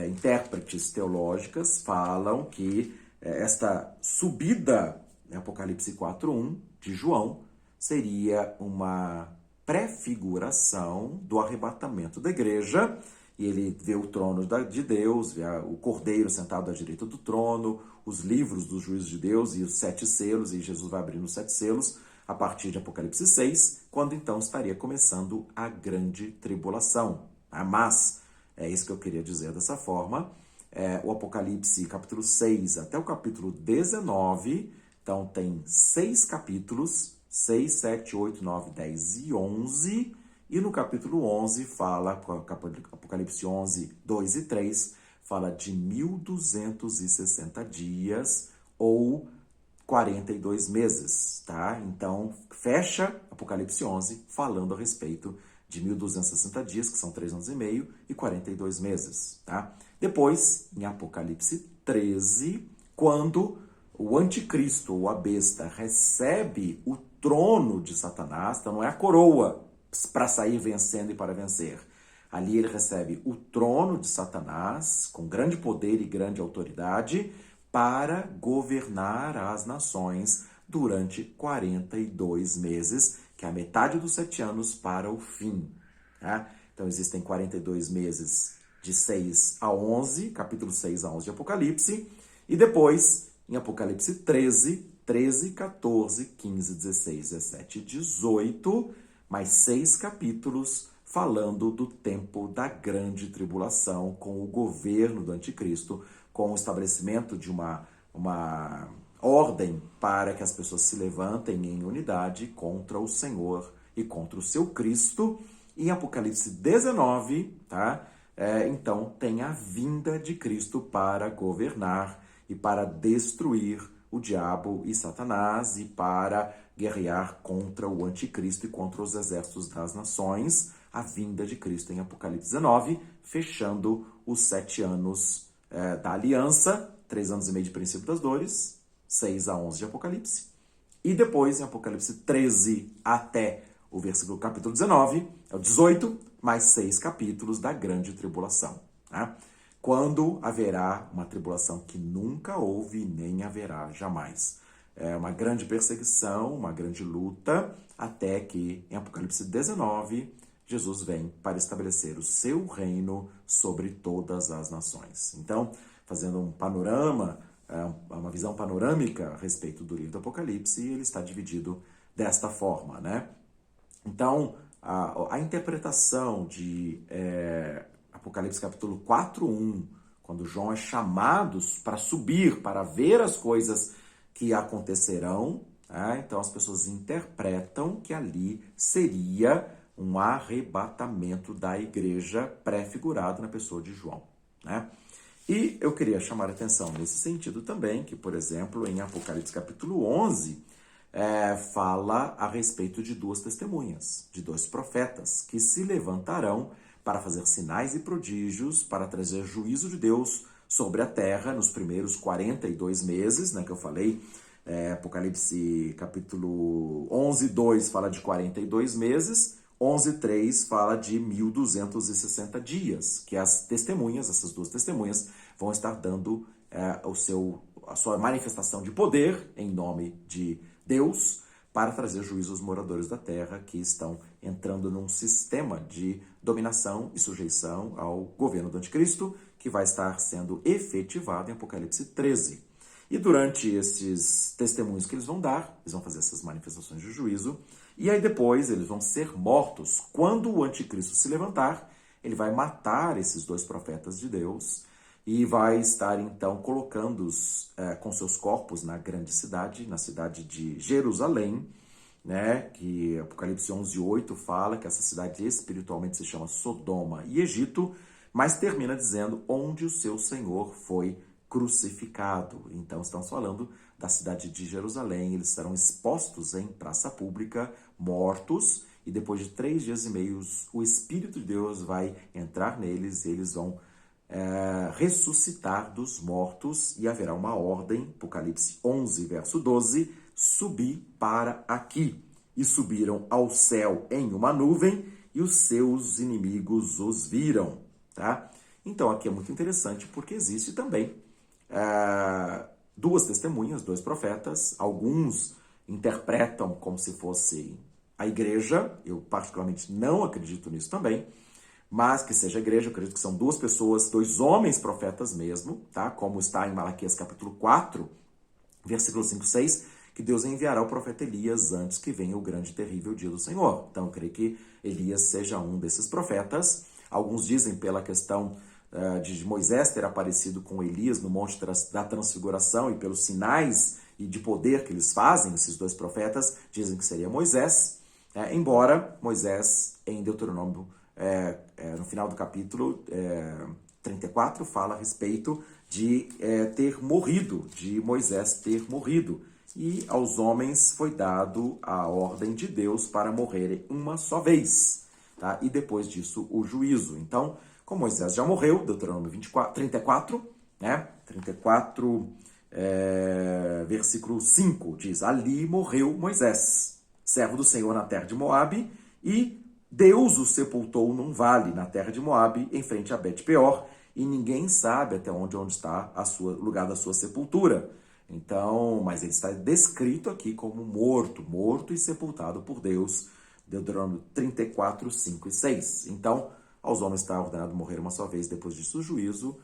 A: intérpretes teológicas, falam que esta subida, em Apocalipse 4:1, de João, seria uma prefiguração do arrebatamento da igreja, e ele vê o trono de Deus, vê o cordeiro sentado à direita do trono, os livros dos juízos de Deus e os 7 selos, e Jesus vai abrindo os 7 selos a partir de Apocalipse 6, quando então estaria começando a grande tribulação. Mas, é isso que eu queria dizer dessa forma, o Apocalipse capítulo 6 até o capítulo 19, então tem 6 capítulos, 6, 7, 8, 9, 10 e 11, e no capítulo 11 fala, Apocalipse 11, 2 e 3, fala de 1260 dias ou 42 meses, tá? Então, fecha Apocalipse 11 falando a respeito de 1260 dias, que são 3 anos e meio, e 42 meses, tá? Depois, em Apocalipse 13, quando o anticristo, ou a besta, recebe o trono de Satanás, então não é a coroa para sair vencendo e para vencer. Ali ele recebe o trono de Satanás, com grande poder e grande autoridade, para governar as nações durante 42 meses, que é a metade dos 7 anos para o fim. Tá? Então existem 42 meses de 6 a 11, capítulo 6 a 11 de Apocalipse, e depois, em Apocalipse 13, 14, 15, 16, 17 e 18, mais 6 capítulos falando do tempo da grande tribulação, com o governo do anticristo, com o estabelecimento de uma ordem para que as pessoas se levantem em unidade contra o Senhor e contra o seu Cristo. Em Apocalipse 19, tá? Então tem a vinda de Cristo para governar e para destruir o diabo e Satanás e para guerrear contra o anticristo e contra os exércitos das nações. A vinda de Cristo em Apocalipse 19, fechando os 7 anos da aliança, 3 anos e meio de princípio das dores, 6 a 11 de Apocalipse. E depois, em Apocalipse 13 até o versículo capítulo 19, é o 18, mais 6 capítulos da grande tribulação. Né? Quando haverá uma tribulação que nunca houve nem haverá jamais. É uma grande perseguição, uma grande luta, até que, em Apocalipse 19, Jesus vem para estabelecer o seu reino sobre todas as nações. Então, fazendo um panorama, uma visão panorâmica a respeito do livro do Apocalipse, ele está dividido desta forma, né? Então, a interpretação de Apocalipse capítulo 4:1, quando João é chamado para subir, para ver as coisas que acontecerão, Então as pessoas interpretam que ali seria um arrebatamento da igreja pré-figurado na pessoa de João, né? E eu queria chamar a atenção nesse sentido também, que, por exemplo, em Apocalipse capítulo 11, fala a respeito de duas testemunhas, de dois profetas, que se levantarão para fazer sinais e prodígios, para trazer juízo de Deus sobre a terra nos primeiros 42 meses, né, que eu falei. Apocalipse capítulo 11, 2 fala de 42 meses, 11, 3 fala de 1260 dias, que as testemunhas, essas duas testemunhas, vão estar dando a sua manifestação de poder em nome de Deus para trazer juízo aos moradores da terra que estão entrando num sistema de dominação e sujeição ao governo do anticristo, que vai estar sendo efetivado em Apocalipse 13. E durante esses testemunhos que eles vão dar, eles vão fazer essas manifestações de juízo, e aí depois eles vão ser mortos. Quando o anticristo se levantar, ele vai matar esses dois profetas de Deus e vai estar então colocando-os com seus corpos na grande cidade, na cidade de Jerusalém, né? Que Apocalipse 11:8 fala que essa cidade espiritualmente se chama Sodoma e Egito, mas termina dizendo onde o seu Senhor foi crucificado. Então estamos falando da cidade de Jerusalém. Eles serão expostos em praça pública, mortos, e depois de 3 dias e meio o Espírito de Deus vai entrar neles e eles vão ressuscitar dos mortos, e haverá uma ordem, Apocalipse 11, verso 12, subir para aqui. E subiram ao céu em uma nuvem, e os seus inimigos os viram. Tá? Então aqui é muito interessante, porque existe também duas testemunhas, dois profetas. Alguns interpretam como se fosse a igreja. Eu particularmente não acredito nisso também, mas que seja a igreja. Eu acredito que são duas pessoas, dois homens profetas mesmo, tá? Como está em Malaquias capítulo 4, versículo 5 e 6, que Deus enviará o profeta Elias antes que venha o grande e terrível dia do Senhor. Então eu creio que Elias seja um desses profetas. Alguns dizem pela questão de Moisés ter aparecido com Elias no Monte da Transfiguração, e pelos sinais e de poder que eles fazem, esses dois profetas, dizem que seria Moisés, embora Moisés, em Deuteronômio, no final do capítulo 34, fala a respeito de ter morrido, de Moisés ter morrido. E aos homens foi dado a ordem de Deus para morrerem uma só vez, tá? E depois disso o juízo. Então, como Moisés já morreu, Deuteronômio 34, né? 34, versículo 5, diz: ali morreu Moisés, servo do Senhor na terra de Moabe, e Deus o sepultou num vale na terra de Moabe, em frente a Bet-peor, e ninguém sabe até onde está o lugar da sua sepultura. Então, mas ele está descrito aqui como morto e sepultado por Deus, Deuteronômio 34, 5 e 6. Então, aos homens está ordenado morrer uma só vez, depois disso o juízo.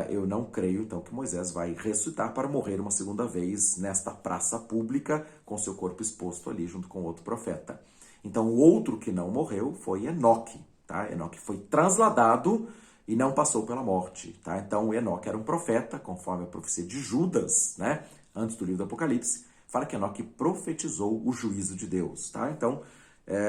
A: Eu não creio, então, que Moisés vai ressuscitar para morrer uma segunda vez nesta praça pública, com seu corpo exposto ali junto com outro profeta. Então, o outro que não morreu foi Enoque, tá? Enoque foi trasladado e não passou pela morte, tá? Então, Enoque era um profeta, conforme a profecia de Judas, né? Antes do livro do Apocalipse, fala que Enoque profetizou o juízo de Deus, tá? Então,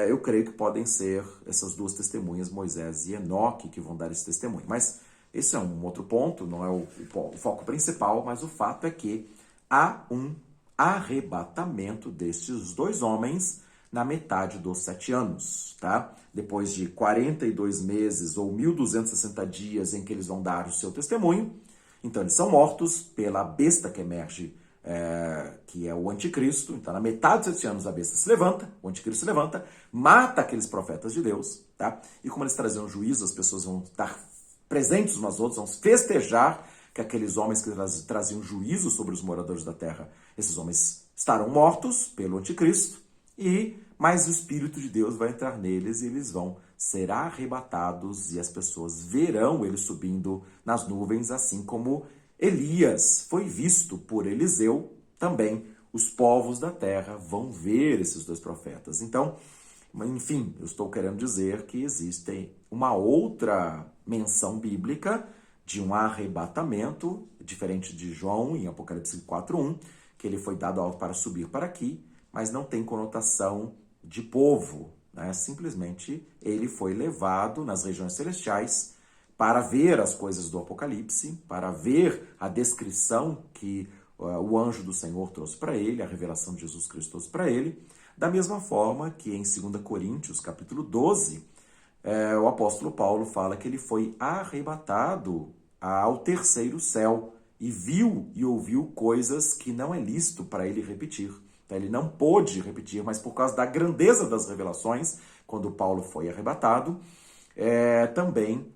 A: eu creio que podem ser essas duas testemunhas, Moisés e Enoque, que vão dar esse testemunho. Mas esse é um outro ponto, não é o foco principal, mas o fato é que há um arrebatamento destes dois homens na metade dos 7 anos, tá? Depois de 42 meses ou 1260 dias em que eles vão dar o seu testemunho, então eles são mortos pela besta que emerge, que é o anticristo. Então, na metade dos 7 anos, a besta se levanta, o anticristo se levanta, mata aqueles profetas de Deus, tá? E como eles traziam juízo, as pessoas vão estar presentes umas às outras, vão festejar que aqueles homens que traziam juízo sobre os moradores da terra, esses homens estarão mortos pelo anticristo, mas o Espírito de Deus vai entrar neles e eles vão ser arrebatados, e as pessoas verão eles subindo nas nuvens, assim como Elias foi visto por Eliseu. Também os povos da terra vão ver esses dois profetas. Então, enfim, eu estou querendo dizer que existe uma outra menção bíblica de um arrebatamento, diferente de João em Apocalipse 4:1, que ele foi dado alto para subir para aqui. mas não tem conotação de povo, né? Simplesmente ele foi levado nas regiões celestiais para ver as coisas do Apocalipse, para ver a descrição que o anjo do Senhor trouxe para ele, a revelação de Jesus Cristo trouxe para ele, da mesma forma que em 2 Coríntios, capítulo 12, o apóstolo Paulo fala que ele foi arrebatado ao terceiro céu e viu e ouviu coisas que não é lícito para ele repetir. Então, ele não pôde repetir, mas por causa da grandeza das revelações, quando Paulo foi arrebatado, também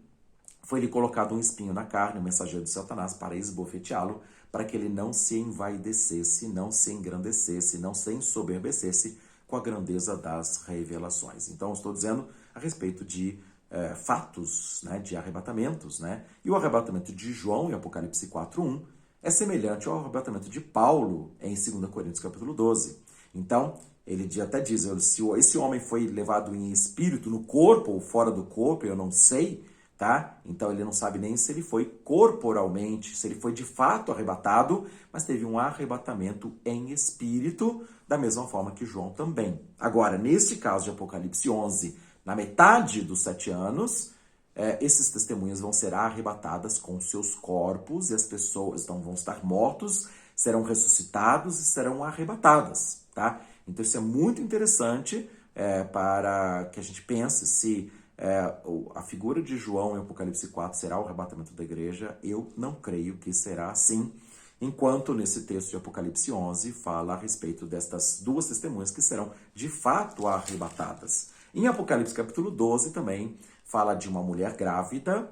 A: foi-lhe colocado um espinho na carne, o mensageiro de Satanás, para esbofeteá-lo, para que ele não se envaidecesse, não se engrandecesse, não se ensoberbecesse com a grandeza das revelações. Então, estou dizendo a respeito de fatos, né, de arrebatamentos, né? E o arrebatamento de João, em Apocalipse 4:1, é semelhante ao arrebatamento de Paulo em 2 Coríntios capítulo 12. Então, ele até diz, se esse homem foi levado em espírito no corpo ou fora do corpo, eu não sei, tá? Então ele não sabe nem se ele foi corporalmente, se ele foi de fato arrebatado, mas teve um arrebatamento em espírito, da mesma forma que João também. Agora, neste caso de Apocalipse 11, na metade dos 7 anos, esses testemunhas vão ser arrebatadas com seus corpos e as pessoas então vão estar mortos, serão ressuscitados e serão arrebatadas, tá? Então isso é muito interessante para que a gente pense se a figura de João em Apocalipse 4 será o arrebatamento da igreja. Eu não creio que será assim, enquanto nesse texto de Apocalipse 11 fala a respeito destas duas testemunhas que serão de fato arrebatadas. Em Apocalipse capítulo 12 também fala de uma mulher grávida,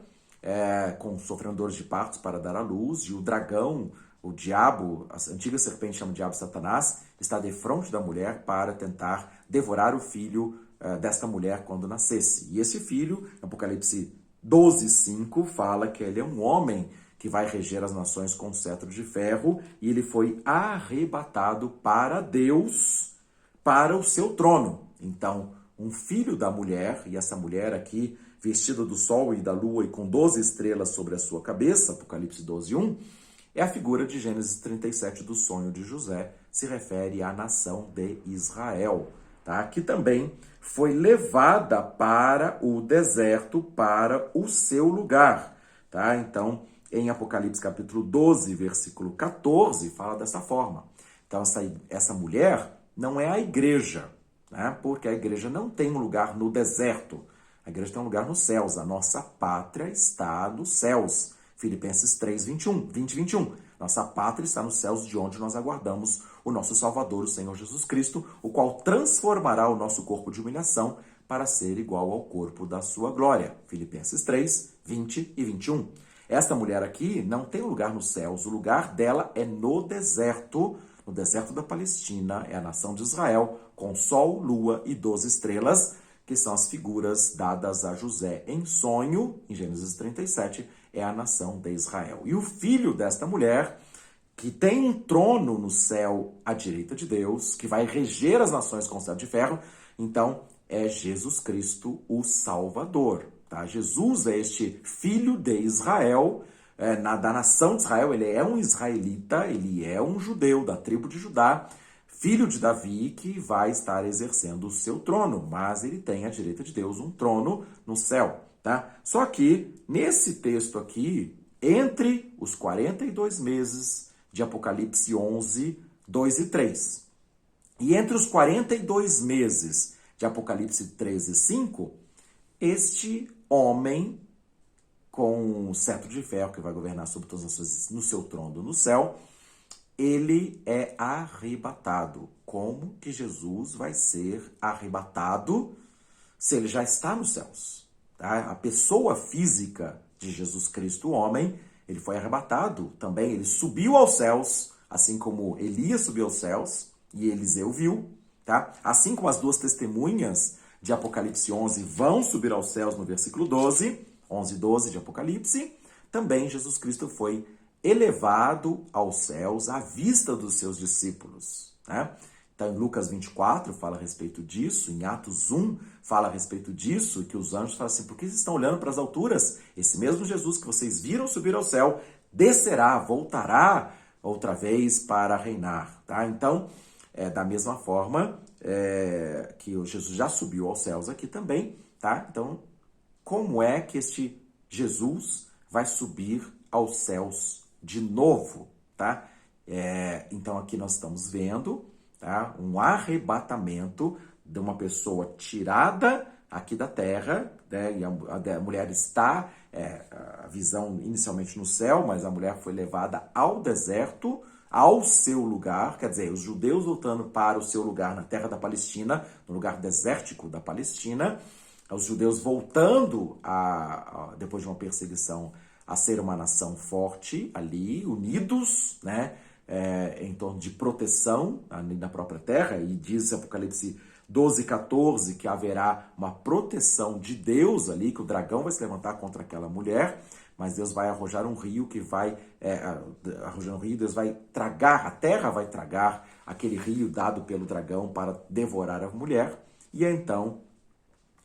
A: sofrendo dores de partos para dar à luz, e o dragão, o diabo, a antiga serpente chama diabo Satanás, está defronte da mulher para tentar devorar o filho desta mulher quando nascesse. E esse filho, Apocalipse 12:5, fala que ele é um homem que vai reger as nações com cetro de ferro, e ele foi arrebatado para Deus, para o seu trono. Então, um filho da mulher, e essa mulher aqui, vestida do sol e da lua e com 12 estrelas sobre a sua cabeça, Apocalipse 12:1, é a figura de Gênesis 37 do sonho de José, se refere à nação de Israel, tá? Que também foi levada para o deserto, para o seu lugar, tá? Então, em Apocalipse capítulo 12, versículo 14, fala dessa forma. Então, essa mulher não é a igreja, né? Porque a igreja não tem um lugar no deserto. A igreja tem um lugar nos céus. A nossa pátria está nos céus. Filipenses 3, 20 e 21. Nossa pátria está nos céus, de onde nós aguardamos o nosso Salvador, o Senhor Jesus Cristo, o qual transformará o nosso corpo de humilhação para ser igual ao corpo da sua glória. Filipenses 3, 20 e 21. Esta mulher aqui não tem lugar nos céus. O lugar dela é no deserto da Palestina, é a nação de Israel, com sol, lua e 12 estrelas, que são as figuras dadas a José em sonho, em Gênesis 37, é a nação de Israel. E o filho desta mulher, que tem um trono no céu à direita de Deus, que vai reger as nações com cetro de ferro, então é Jesus Cristo, o Salvador. Tá? Jesus é este filho de Israel, da nação de Israel. Ele é um israelita, ele é um judeu da tribo de Judá, filho de Davi, que vai estar exercendo o seu trono, mas ele tem à direita de Deus um trono no céu. Tá? Só que, nesse texto aqui, entre os 42 meses de Apocalipse 11, 2 e 3, e entre os 42 meses de Apocalipse 13, 5, este homem com o cetro de ferro, que vai governar sobre todas as nações no seu trono no céu, ele é arrebatado. Como que Jesus vai ser arrebatado se ele já está nos céus? Tá? A pessoa física de Jesus Cristo, o homem, ele foi arrebatado também. Ele subiu aos céus, assim como Elias subiu aos céus e Eliseu viu. Tá? Assim como as duas testemunhas de Apocalipse 11 vão subir aos céus no versículo 12, 11 e 12 de Apocalipse, também Jesus Cristo foi elevado aos céus à vista dos seus discípulos. Né? Então, em Lucas 24 fala a respeito disso, em Atos 1 fala a respeito disso, e que os anjos falam assim: por que vocês estão olhando para as alturas? Esse mesmo Jesus que vocês viram subir ao céu, descerá, voltará outra vez para reinar. Tá? Então, Da mesma forma que o Jesus já subiu aos céus aqui também, tá? Então, como é que este Jesus vai subir aos céus de novo, tá? Então, aqui nós estamos vendo, tá, um arrebatamento de uma pessoa tirada aqui da terra, né? E a mulher está, a visão inicialmente no céu, mas a mulher foi levada ao deserto, ao seu lugar, quer dizer, os judeus voltando para o seu lugar na terra da Palestina, no lugar desértico da Palestina, os judeus voltando, depois de uma perseguição, a ser uma nação forte ali, unidos, né, em torno de proteção ali na própria terra, e diz Apocalipse 12:14 que haverá uma proteção de Deus ali, que o dragão vai se levantar contra aquela mulher, mas Deus vai arrojar um rio que vai, Deus vai tragar, a terra vai tragar aquele rio dado pelo dragão para devorar a mulher, e então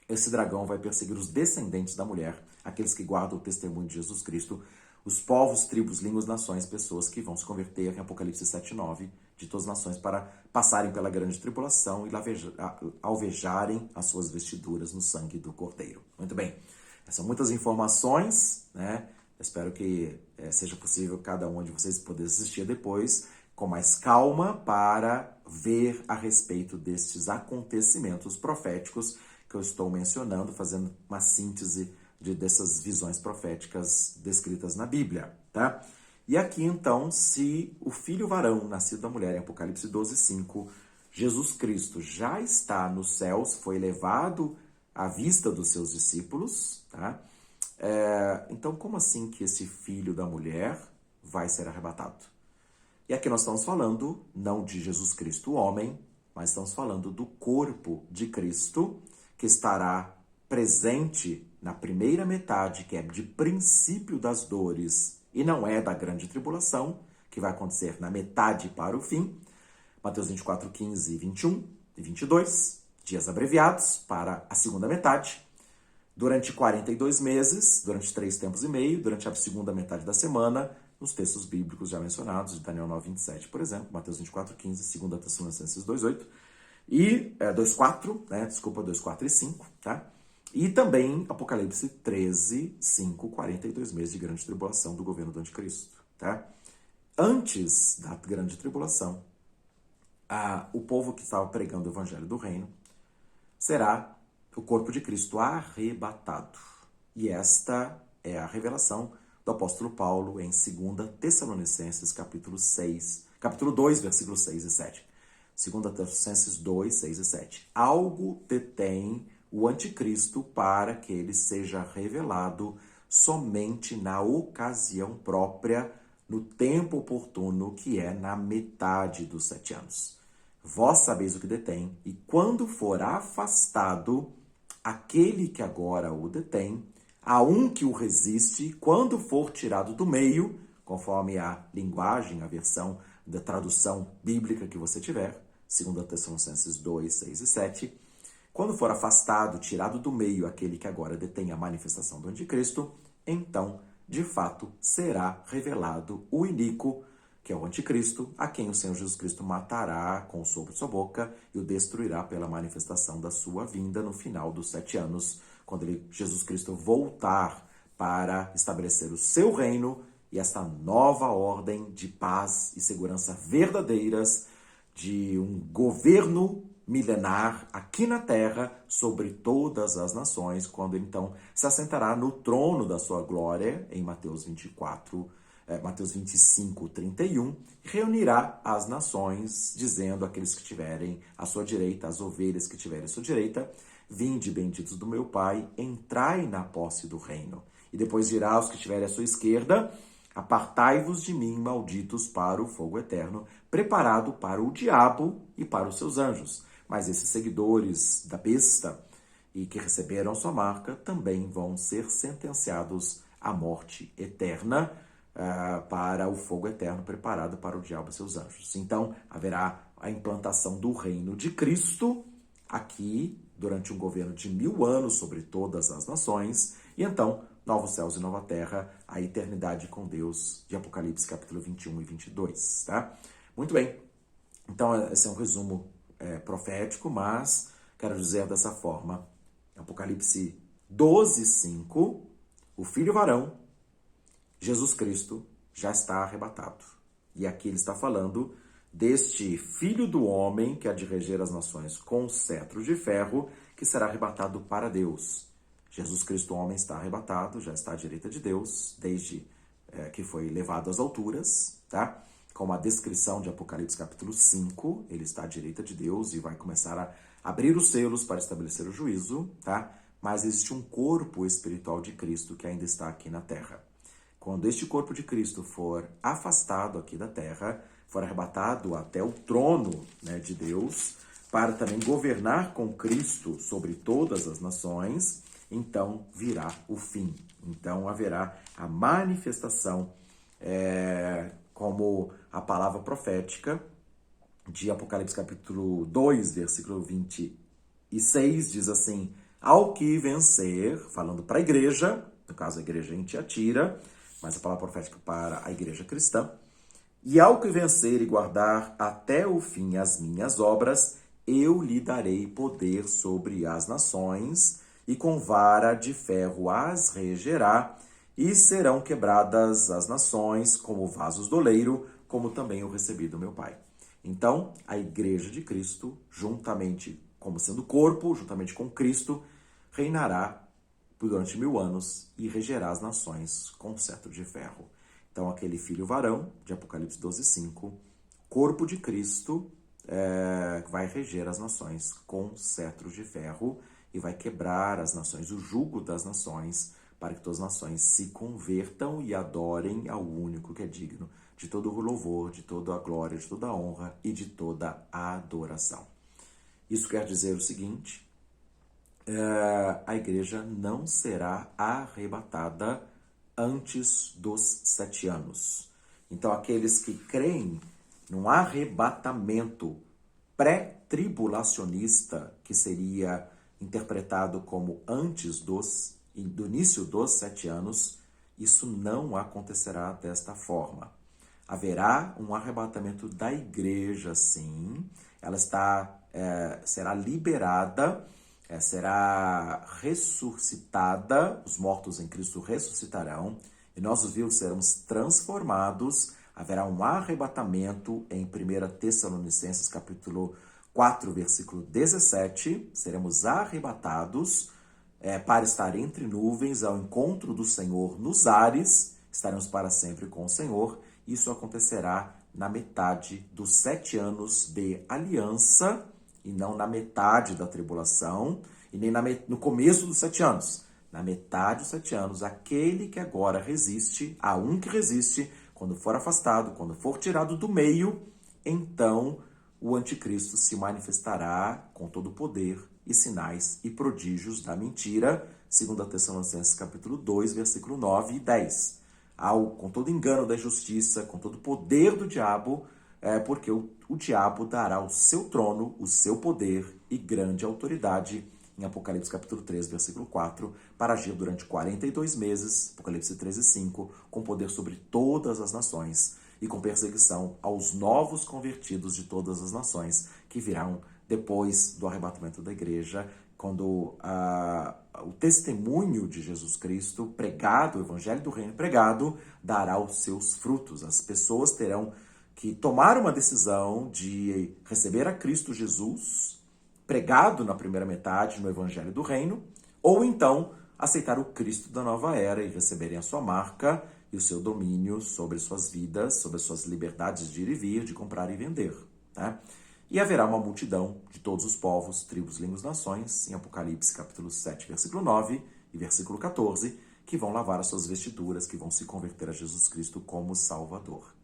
A: esse dragão vai perseguir os descendentes da mulher, aqueles que guardam o testemunho de Jesus Cristo, os povos, tribos, línguas, nações, pessoas que vão se converter em Apocalipse 7:9, de todas as nações, para passarem pela grande tribulação e alvejarem as suas vestiduras no sangue do Cordeiro. Muito bem. São muitas informações, né? Espero que seja possível cada um de vocês poder assistir depois com mais calma para ver a respeito destes acontecimentos proféticos que eu estou mencionando, fazendo uma síntese dessas visões proféticas descritas na Bíblia, tá? E aqui, então, se o filho varão, nascido da mulher, em Apocalipse 12:5, Jesus Cristo já está nos céus, foi levado à vista dos seus discípulos, tá? Então, como assim que esse filho da mulher vai ser arrebatado? E aqui nós estamos falando não de Jesus Cristo, o homem, mas estamos falando do corpo de Cristo, que estará presente na primeira metade, que é de princípio das dores, e não é da grande tribulação, que vai acontecer na metade para o fim. Mateus 24:15 e 21 e 22, dias abreviados para a segunda metade. Durante 42 meses, durante 3 tempos e meio, durante a segunda metade da semana, nos textos bíblicos já mencionados, de Daniel 9:27, por exemplo, Mateus 24:15, 2 Tessalonicenses 2:8, e 2:4, né? Desculpa, 2:4 e 5, tá? E também Apocalipse 13:5, 42 meses de grande tribulação do governo do anticristo, tá? Antes da grande tribulação, o povo que estava pregando o evangelho do reino será o corpo de Cristo arrebatado. E esta é a revelação do apóstolo Paulo em 2 Tessalonicenses, capítulo 2, versículos 6 e 7. 2 Tessalonicenses 2, 6 e 7. Algo detém o anticristo para que ele seja revelado somente na ocasião própria, no tempo oportuno, que é na metade dos 7 anos. Vós sabeis o que detém, e quando for afastado aquele que agora o detém, há um que o resiste, quando for tirado do meio, conforme a linguagem, a versão da tradução bíblica que você tiver, 2 Tessalonicenses 2, 6 e 7, quando for afastado, tirado do meio aquele que agora detém a manifestação do anticristo, então, de fato, será revelado o iníquo, que é o anticristo, a quem o Senhor Jesus Cristo matará com o sopro de sua boca e o destruirá pela manifestação da sua vinda no final dos 7 anos, quando Jesus Cristo voltar para estabelecer o seu reino e essa nova ordem de paz e segurança verdadeiras, de um governo milenar aqui na terra sobre todas as nações, quando então se assentará no trono da sua glória, em Mateus 25, 31, reunirá as nações, dizendo àqueles que tiverem à sua direita, as ovelhas que tiverem à sua direita, vinde benditos do meu Pai, entrai na posse do reino. E depois dirá aos que estiverem à sua esquerda, apartai-vos de mim, malditos, para o fogo eterno, preparado para o diabo e para os seus anjos. Mas esses seguidores da besta e que receberam sua marca também vão ser sentenciados à morte eterna, para o fogo eterno preparado para o diabo e seus anjos. Então, haverá a implantação do reino de Cristo aqui, durante um governo de 1000 anos sobre todas as nações, e então, novos céus e nova terra, a eternidade com Deus, de Apocalipse capítulo 21 e 22, tá? Muito bem. Então, esse é um resumo profético, mas quero dizer dessa forma. Apocalipse 12:5, o filho varão, Jesus Cristo, já está arrebatado. E aqui ele está falando deste filho do homem que há de reger as nações com cetro de ferro, que será arrebatado para Deus. Jesus Cristo, o homem, está arrebatado, já está à direita de Deus, desde que foi levado às alturas, tá? Com a descrição de Apocalipse capítulo 5, ele está à direita de Deus e vai começar a abrir os selos para estabelecer o juízo, tá? Mas existe um corpo espiritual de Cristo que ainda está aqui na terra. Quando este corpo de Cristo for afastado aqui da terra, for arrebatado até o trono, né, de Deus, para também governar com Cristo sobre todas as nações, então virá o fim. Então haverá a manifestação, como a palavra profética de Apocalipse capítulo 2, versículo 26, diz assim: ao que vencer, falando para a igreja, no caso a igreja em Tiatira, mas a palavra profética para a igreja cristã, e ao que vencer e guardar até o fim as minhas obras, eu lhe darei poder sobre as nações, e com vara de ferro as regerá, e serão quebradas as nações como vasos do oleiro, como também eu recebi do meu Pai. Então, a igreja de Cristo, juntamente, como sendo corpo, juntamente com Cristo, reinará durante 1000 anos e regerá as nações com cetro de ferro. Então, aquele filho varão, de Apocalipse 12:5, corpo de Cristo, vai reger as nações com cetro de ferro e vai quebrar as nações, o jugo das nações, para que todas as nações se convertam e adorem ao único que é digno de todo o louvor, de toda a glória, de toda a honra e de toda a adoração. Isso quer dizer o seguinte: a igreja não será arrebatada antes dos 7 anos. Então, aqueles que creem num arrebatamento pré-tribulacionista, que seria interpretado como antes do início dos 7 anos, isso não acontecerá desta forma. Haverá um arrebatamento da igreja, sim. Ela será liberada, será ressuscitada, os mortos em Cristo ressuscitarão, e nós, os vivos, seremos transformados. Haverá um arrebatamento em 1 Tessalonicenses, capítulo 4, versículo 17. Seremos arrebatados para estar entre nuvens ao encontro do Senhor nos ares. Estaremos para sempre com o Senhor. Isso acontecerá na metade dos 7 anos de aliança, e não na metade da tribulação, e nem no começo dos 7 anos. Na metade dos 7 anos, aquele que agora resiste, há um que resiste, quando for afastado, quando for tirado do meio, então o anticristo se manifestará com todo o poder e sinais e prodígios da mentira, 2 Tessalonicenses capítulo 2, versículo 9 e 10. Com todo engano da injustiça, com todo o poder do diabo, porque o diabo dará o seu trono, o seu poder e grande autoridade, em Apocalipse capítulo 3, versículo 4, para agir durante 42 meses, Apocalipse 13:5, com poder sobre todas as nações e com perseguição aos novos convertidos de todas as nações que virão depois do arrebatamento da igreja, quando o testemunho de Jesus Cristo pregado, o evangelho do reino pregado, dará os seus frutos. As pessoas terão que tomar uma decisão de receber a Cristo Jesus, pregado na primeira metade no evangelho do reino, ou então aceitar o Cristo da nova era e receberem a sua marca e o seu domínio sobre suas vidas, sobre suas liberdades de ir e vir, de comprar e vender, tá? E haverá uma multidão de todos os povos, tribos, línguas, nações, em Apocalipse capítulo 7, versículo 9 e versículo 14, que vão lavar as suas vestiduras, que vão se converter a Jesus Cristo como Salvador.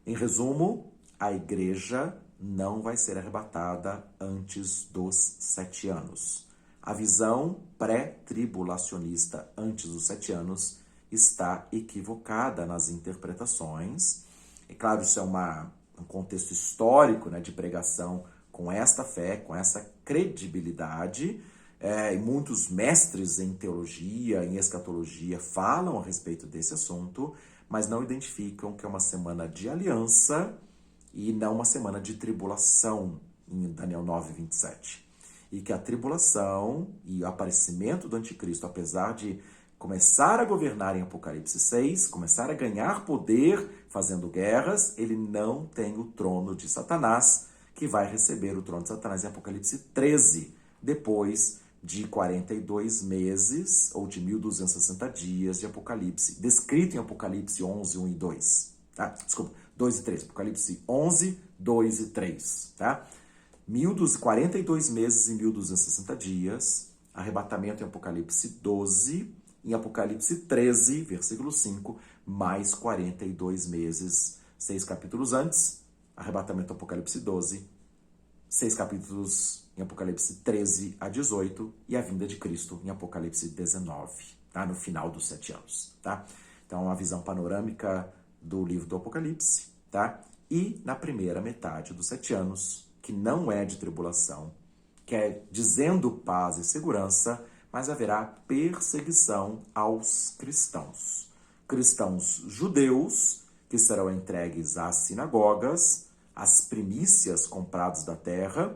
A: Em resumo, a igreja não vai ser arrebatada antes dos 7 anos. A visão pré-tribulacionista antes dos 7 anos está equivocada nas interpretações. É claro, isso é um contexto histórico, né, de pregação com esta fé, com essa credibilidade, e muitos mestres em teologia, em escatologia, falam a respeito desse assunto, mas não identificam que é uma semana de aliança e não uma semana de tribulação, em Daniel 9, 27. E que a tribulação e o aparecimento do anticristo, apesar de começar a governar em Apocalipse 6, começar a ganhar poder fazendo guerras, ele não tem o trono de Satanás, que vai receber o trono de Satanás em Apocalipse 13, depois de 42 meses, ou de 1260 dias de Apocalipse, descrito em Apocalipse 11, 1 e 2. Tá? Desculpa, 2 e 3. Apocalipse 11, 2 e 3. Tá? 42 meses e 1260 dias, arrebatamento em Apocalipse 12, em Apocalipse 13, versículo 5, mais 42 meses, 6 capítulos antes, arrebatamento em Apocalipse 12, 6 capítulos em Apocalipse 13 a 18 e a vinda de Cristo em Apocalipse 19, tá? No final dos 7 anos. Tá? Então, uma visão panorâmica do livro do Apocalipse. Tá? E na primeira metade dos 7 anos, que não é de tribulação, que é dizendo paz e segurança, mas haverá perseguição aos cristãos. Cristãos judeus que serão entregues às sinagogas, as primícias compradas da terra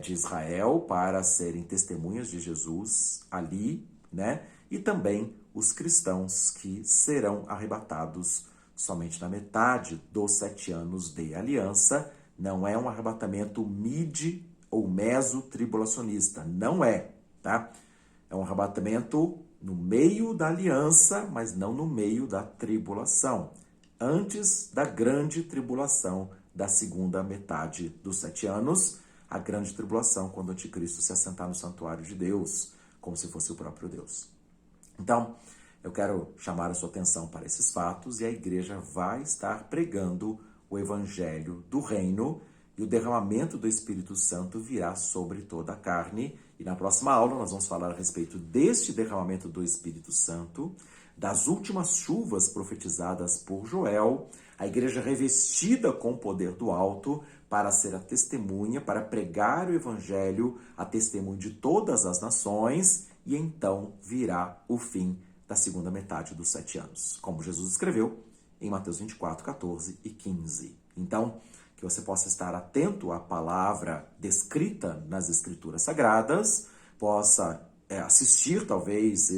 A: de Israel para serem testemunhas de Jesus ali, né? E também os cristãos que serão arrebatados somente na metade dos 7 anos de aliança. Não é um arrebatamento mid ou meso-tribulacionista, não é, tá? É um arrebatamento no meio da aliança, mas não no meio da tribulação. Antes da grande tribulação da segunda metade dos 7 anos, a grande tribulação, quando o anticristo se assentar no santuário de Deus, como se fosse o próprio Deus. Então, eu quero chamar a sua atenção para esses fatos e a igreja vai estar pregando o evangelho do reino e o derramamento do Espírito Santo virá sobre toda a carne. E na próxima aula nós vamos falar a respeito deste derramamento do Espírito Santo, das últimas chuvas profetizadas por Joel, a igreja revestida com o poder do alto para ser a testemunha, para pregar o evangelho a testemunho de todas as nações, e então virá o fim da segunda metade dos 7 anos, como Jesus escreveu em Mateus 24, 14 e 15. Então, que você possa estar atento à palavra descrita nas Escrituras Sagradas, possa assistir talvez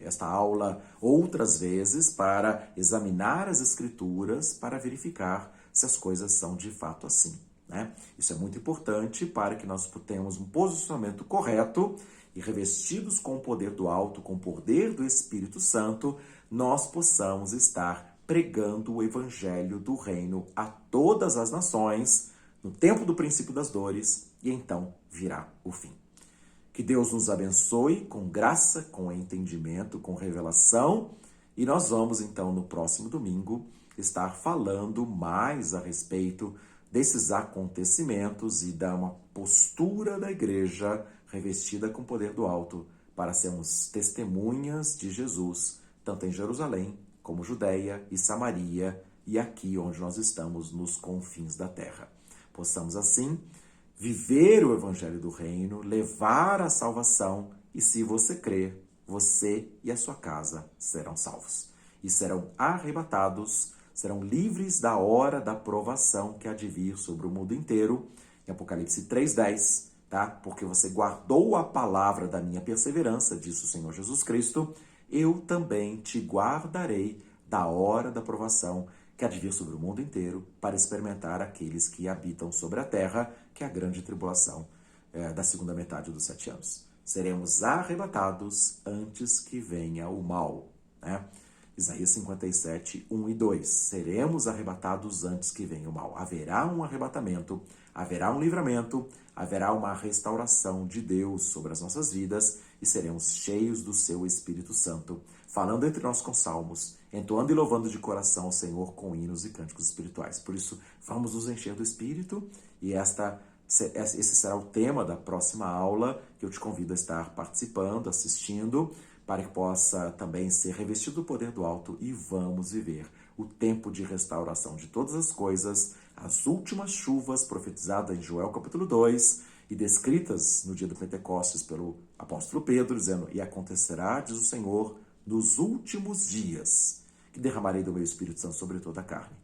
A: esta aula outras vezes para examinar as Escrituras, para verificar se as coisas são de fato assim. Né? Isso é muito importante para que nós tenhamos um posicionamento correto e revestidos com o poder do alto, com o poder do Espírito Santo, nós possamos estar pregando o evangelho do reino a todas as nações, no tempo do princípio das dores, e então virá o fim. Que Deus nos abençoe com graça, com entendimento, com revelação, e nós vamos então no próximo domingo estar falando mais a respeito desses acontecimentos e da uma postura da igreja revestida com o poder do alto para sermos testemunhas de Jesus, tanto em Jerusalém, como Judeia e Samaria, e aqui onde nós estamos, nos confins da terra. Possamos, assim, viver o evangelho do reino, levar a salvação, e se você crer, você e a sua casa serão salvos. E serão arrebatados, serão livres da hora da provação que há de vir sobre o mundo inteiro, em Apocalipse 3:10, tá? Porque você guardou a palavra da minha perseverança, disse o Senhor Jesus Cristo, eu também te guardarei da hora da provação que há de vir sobre o mundo inteiro para experimentar aqueles que habitam sobre a terra, que é a grande tribulação da segunda metade dos 7 anos. Seremos arrebatados antes que venha o mal. Né? Isaías 57, 1 e 2. Seremos arrebatados antes que venha o mal. Haverá um arrebatamento, haverá um livramento, haverá uma restauração de Deus sobre as nossas vidas e seremos cheios do seu Espírito Santo, falando entre nós com salmos, entoando e louvando de coração o Senhor com hinos e cânticos espirituais. Por isso, vamos nos encher do Espírito e esse será o tema da próxima aula, que eu te convido a estar participando, assistindo, para que possa também ser revestido do poder do alto e vamos viver o tempo de restauração de todas as coisas, as últimas chuvas profetizadas em Joel capítulo 2 e descritas no dia do Pentecostes pelo apóstolo Pedro, dizendo, e acontecerá, diz o Senhor, nos últimos dias, que derramarei do meu Espírito Santo sobre toda a carne.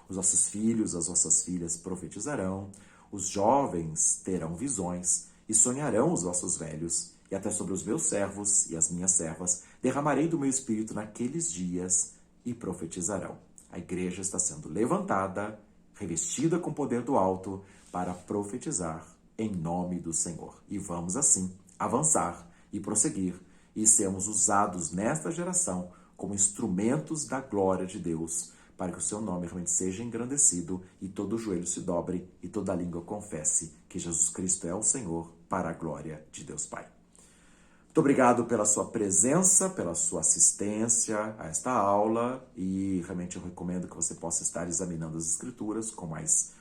A: Os nossos filhos, as nossas filhas profetizarão, os jovens terão visões e sonharão os nossos velhos, e até sobre os meus servos e as minhas servas derramarei do meu espírito naqueles dias e profetizarão. A igreja está sendo levantada, revestida com poder do alto, para profetizar em nome do Senhor. E vamos assim avançar e prosseguir e sermos usados nesta geração como instrumentos da glória de Deus, para que o seu nome realmente seja engrandecido e todo joelho se dobre e toda língua confesse que Jesus Cristo é o Senhor, para a glória de Deus Pai. Muito obrigado pela sua presença, pela sua assistência a esta aula, e realmente eu recomendo que você possa estar examinando as Escrituras com mais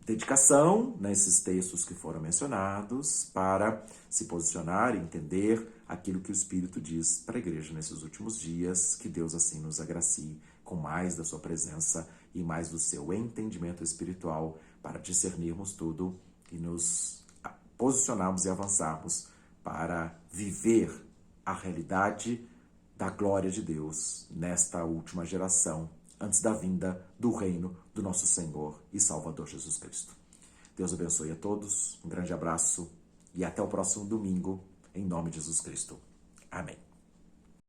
A: dedicação nesses textos que foram mencionados, para se posicionar e entender aquilo que o Espírito diz para a igreja nesses últimos dias. Que Deus assim nos agracie com mais da sua presença e mais do seu entendimento espiritual, para discernirmos tudo e nos posicionarmos e avançarmos para viver a realidade da glória de Deus nesta última geração, antes da vinda do reino do nosso Senhor e Salvador Jesus Cristo. Deus abençoe a todos, um grande abraço e até o próximo domingo, em nome de Jesus Cristo. Amém.